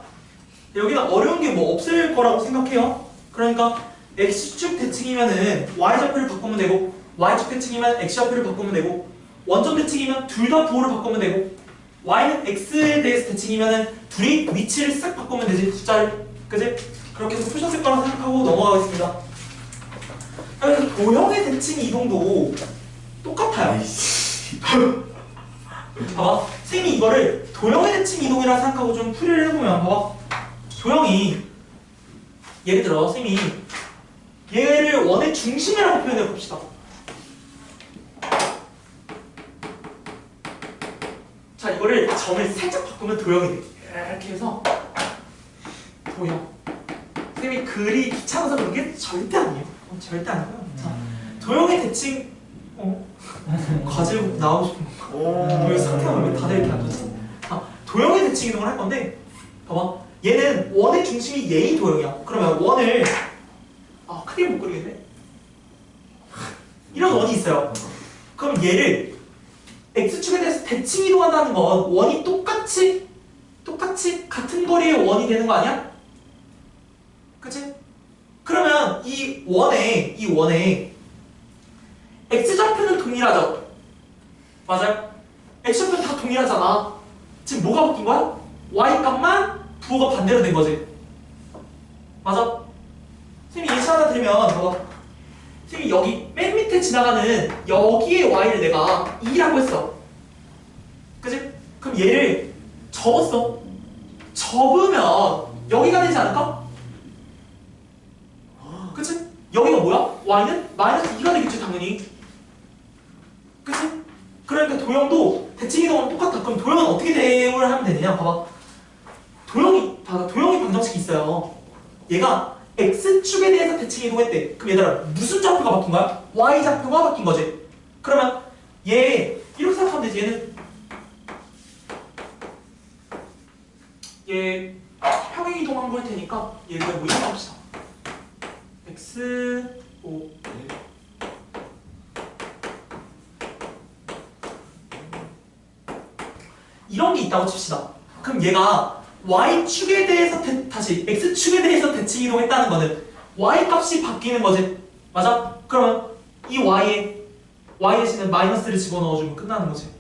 여기는 어려운 게 뭐 없을 거라고 생각해요. 그러니까 x축 대칭이면은 y좌표를 바꾸면 되고 y축 대칭이면 x좌표를 바꾸면 되고 원점 대칭이면 둘 다 부호를 바꾸면 되고 y는 x에 대해서 대칭이면은 둘이 위치를 싹 바꾸면 되지 숫자를. 그지? 그렇게 해서 푸셨을 거라 생각하고 넘어가겠습니다. 그래서 도형의 대칭 이동도 똑같아요. 아이씨. 봐봐. 선생님이 이거를 도형의 대칭 이동이라 생각하고 좀 풀이를 해보면 봐봐. 도형이 예를 들어 선생님이 얘를 원의 중심이라고 표현해 봅시다. 자, 이거를 점을 살짝 바꾸면 도형이 돼. 이렇게 해서 도형. 선생님이 글이 귀찮아서 그런 게 절대 아니에요. 절대 아니고요. 자, 도형의 대칭 과제로 나오고 싶은 거. 여기 상태가 왜 다들 이렇게 안 좋지? 도형의 대칭 이동을 할 건데 봐봐. 얘는 원의 중심이 얘의 도형이야. 그러면 원을 크게 못 그리겠네. 이런 원이 있어요. 그럼 얘를 x축에 대해서 대칭 이동한다는 건 원이 똑같이 같은 거리의 원이 되는 거 아니야? 그치? 그러면 이 원에 x좌표는 동일하죠? 맞아요? x좌표는 다 동일하잖아. 지금 뭐가 바뀐 거야? y값만 부호가 반대로 된 거지. 맞아? 선생님이 예시 하나 드리면 봐봐. 선생님이 여기 맨 밑에 지나가는 여기의 y를 내가 2라고 했어. 그치? 그럼 얘를 접었어. 접으면 여기가 되지 않을까? 그치? 여기가 뭐야? y는 마이너스 2가 되겠지 당연히. 그치? 그러니까 도형도 대칭 이동은 똑같아. 그럼 도형은 어떻게 대응을 하면 되느냐? 봐봐. 도형이 방정식이 있어요. 얘가 x축에 대해서 대칭 이동했대. 그럼 얘들아 무슨 좌표가 바뀐 거야? y좌표가 바뀐 거지. 그러면 얘 이렇게 생각하면 되지. 얘 평행 이동한 걸 테니까 얘를 뭐 이렇게 합시다. x 5 이런 게 있다고 칩시다. 그럼 얘가 y축에 대해서 다시 x축에 대해서 대칭 이동했다는 거는 y 값이 바뀌는 거지. 맞아? 그러면 이 y 대신에 마이너스를 집어넣어주면 끝나는 거지.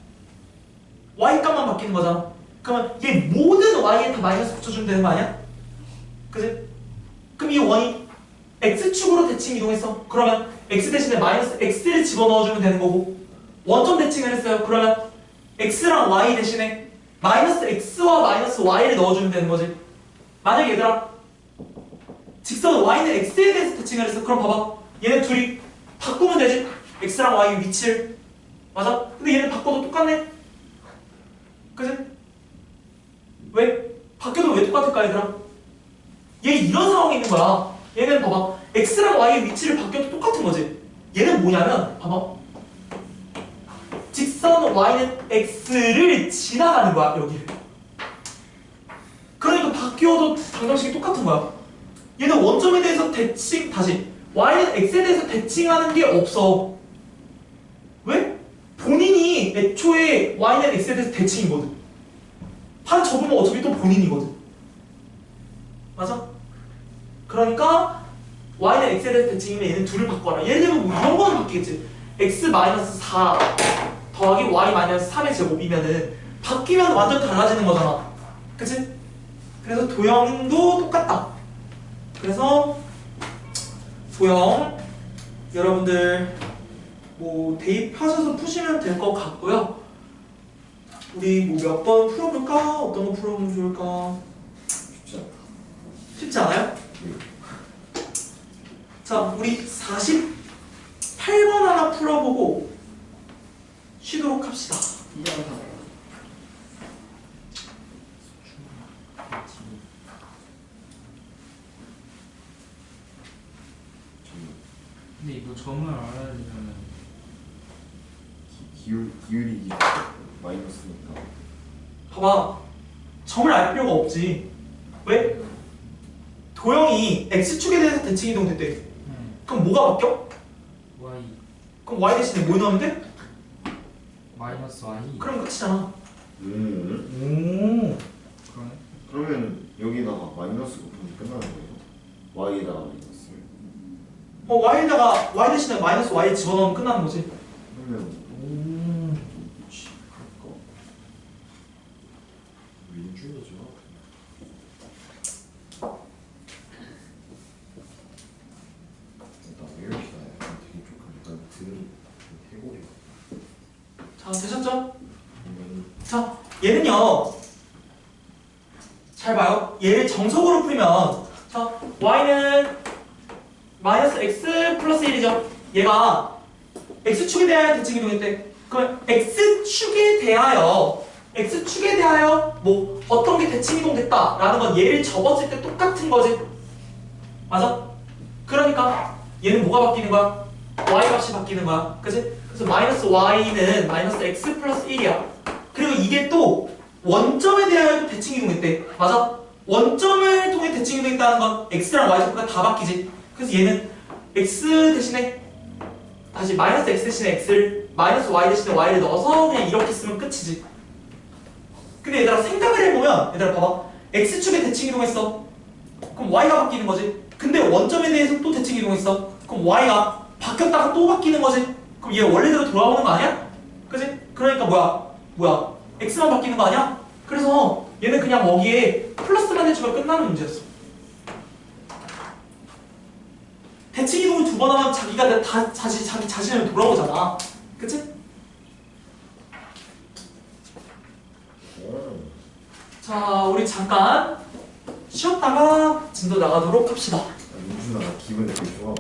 y 값만 바뀌는 거잖아. 그러면 얘 모든 y에 다 마이너스 붙여주면 되는 거 아니야? 그지? 그럼 이 원이 x축으로 대칭 이동했어. 그러면 x 대신에 마이너스 x를 집어넣어주면 되는 거고 원점 대칭을 했어요. 그러면 x랑 y 대신에 마이너스 x와 마이너스 y를 넣어주면 되는 거지. 만약에 얘들아 직선 y는 x에 대해서 대칭을 했어. 그럼 봐봐. 얘네 둘이 바꾸면 되지. x랑 y 위치를. 맞아? 근데 얘는 바꿔도 똑같네. 그치? 왜? 바뀌어도 왜 똑같을까 얘들아? 얘 이런 상황이 있는 거야. 얘는 봐봐. x랑 y의 위치를 바뀌어도 똑같은 거지. 얘는 뭐냐면 봐봐. 직선 y는 x를 지나가는 거야 여기를. 그러니까 바뀌어도 방정식이 똑같은 거야. 얘는 원점에 대해서 대칭 다시 y는 x에 대해서 대칭하는 게 없어. 왜? 본인이 애초에 y는 x에 대해서 대칭이거든. 한 접으면 어차피 또 본인이거든. 맞아? 그러니까 y는 x에 대해서 대칭이면 얘는 둘을 바꿔라. 예를 들면 뭐 이런 거는 바뀌겠지. x-4 더하기 y-3의 제곱이면은 바뀌면 완전 달라지는 거잖아. 그치? 그래서 도형도 똑같다. 그래서 도형 여러분들 뭐 대입하셔서 푸시면 될 것 같고요. 우리 뭐 몇 번 풀어볼까? 어떤 거 풀어보면 좋을까? 쉽지 않다. 쉽지 쉽지 않아요? 자, 우리 48번 하나 풀어보고 쉬도록 합시다. 근데 이거 점을 알아야 되면은 기울이 마이너스니까. 봐봐. 점을 알 필요가 없지. 왜? 도형이 x축에 대해서 대칭 이동됐대. 그럼 뭐가 바뀌어? y 그럼 y 대신에 뭐 넣으면 돼? 마이너스 y. 그럼 끝이잖아. 오. 그러네. 그러면 여기다가 마이너스 곱하면 끝나는 거예요? y에다가 마이너스. y에다가 y 대신에 마이너스 y 집어넣으면 끝나는 거지. 그러면 그치 그럴까? 민주죠. 나 왜 이렇게 나야? 되게 좀 등이 해골이야. 자, 되셨죠? 그러면 자, 얘는요. 잘 봐요. 얘를 정석으로 풀면 자, y는 마이너스 x 플러스 1이죠. 얘가 x축에 대하여 대칭 이동했대. 그러면 x축에 대하여 뭐 어떤 게 대칭 이동됐다라는 건 얘를 접었을 때 똑같은 거지. 맞아? 그러니까 얘는 뭐가 바뀌는 거야? y 값이 바뀌는 거야. 그치? 그래서 마이너스 y는 마이너스 x 플러스 1이야. 그리고 이게 또 원점에 대하여 대칭 이동했대. 맞아? 원점을 통해 대칭 이동했다는 건 x랑 y 좌표가 다 바뀌지. 그래서 얘는 x 대신에 다시 마이너스 x 대신에 x를 마이너스 y 대신에 y를 넣어서 그냥 이렇게 쓰면 끝이지. 근데 얘들아 생각을 해보면 얘들아 봐봐. x축에 대칭 이동했어. 그럼 y가 바뀌는 거지. 근데 원점에 대해서 또 대칭 이동했어. 그럼 y가 바뀌었다가 또 바뀌는 거지. 그럼 얘 원래대로 돌아오는 거 아니야? 그지? 그러니까 뭐야 x만 바뀌는 거 아니야? 그래서 얘는 그냥 여기에 플러스만 해주면 끝나는 문제였어. 대칭 이동을 두 번 하면 자기가 자기 자신을 돌아오잖아. 그치? 자, 우리 잠깐 쉬었다가 진도 나가도록 합시다. 민준아 나 기분 되게 좋아.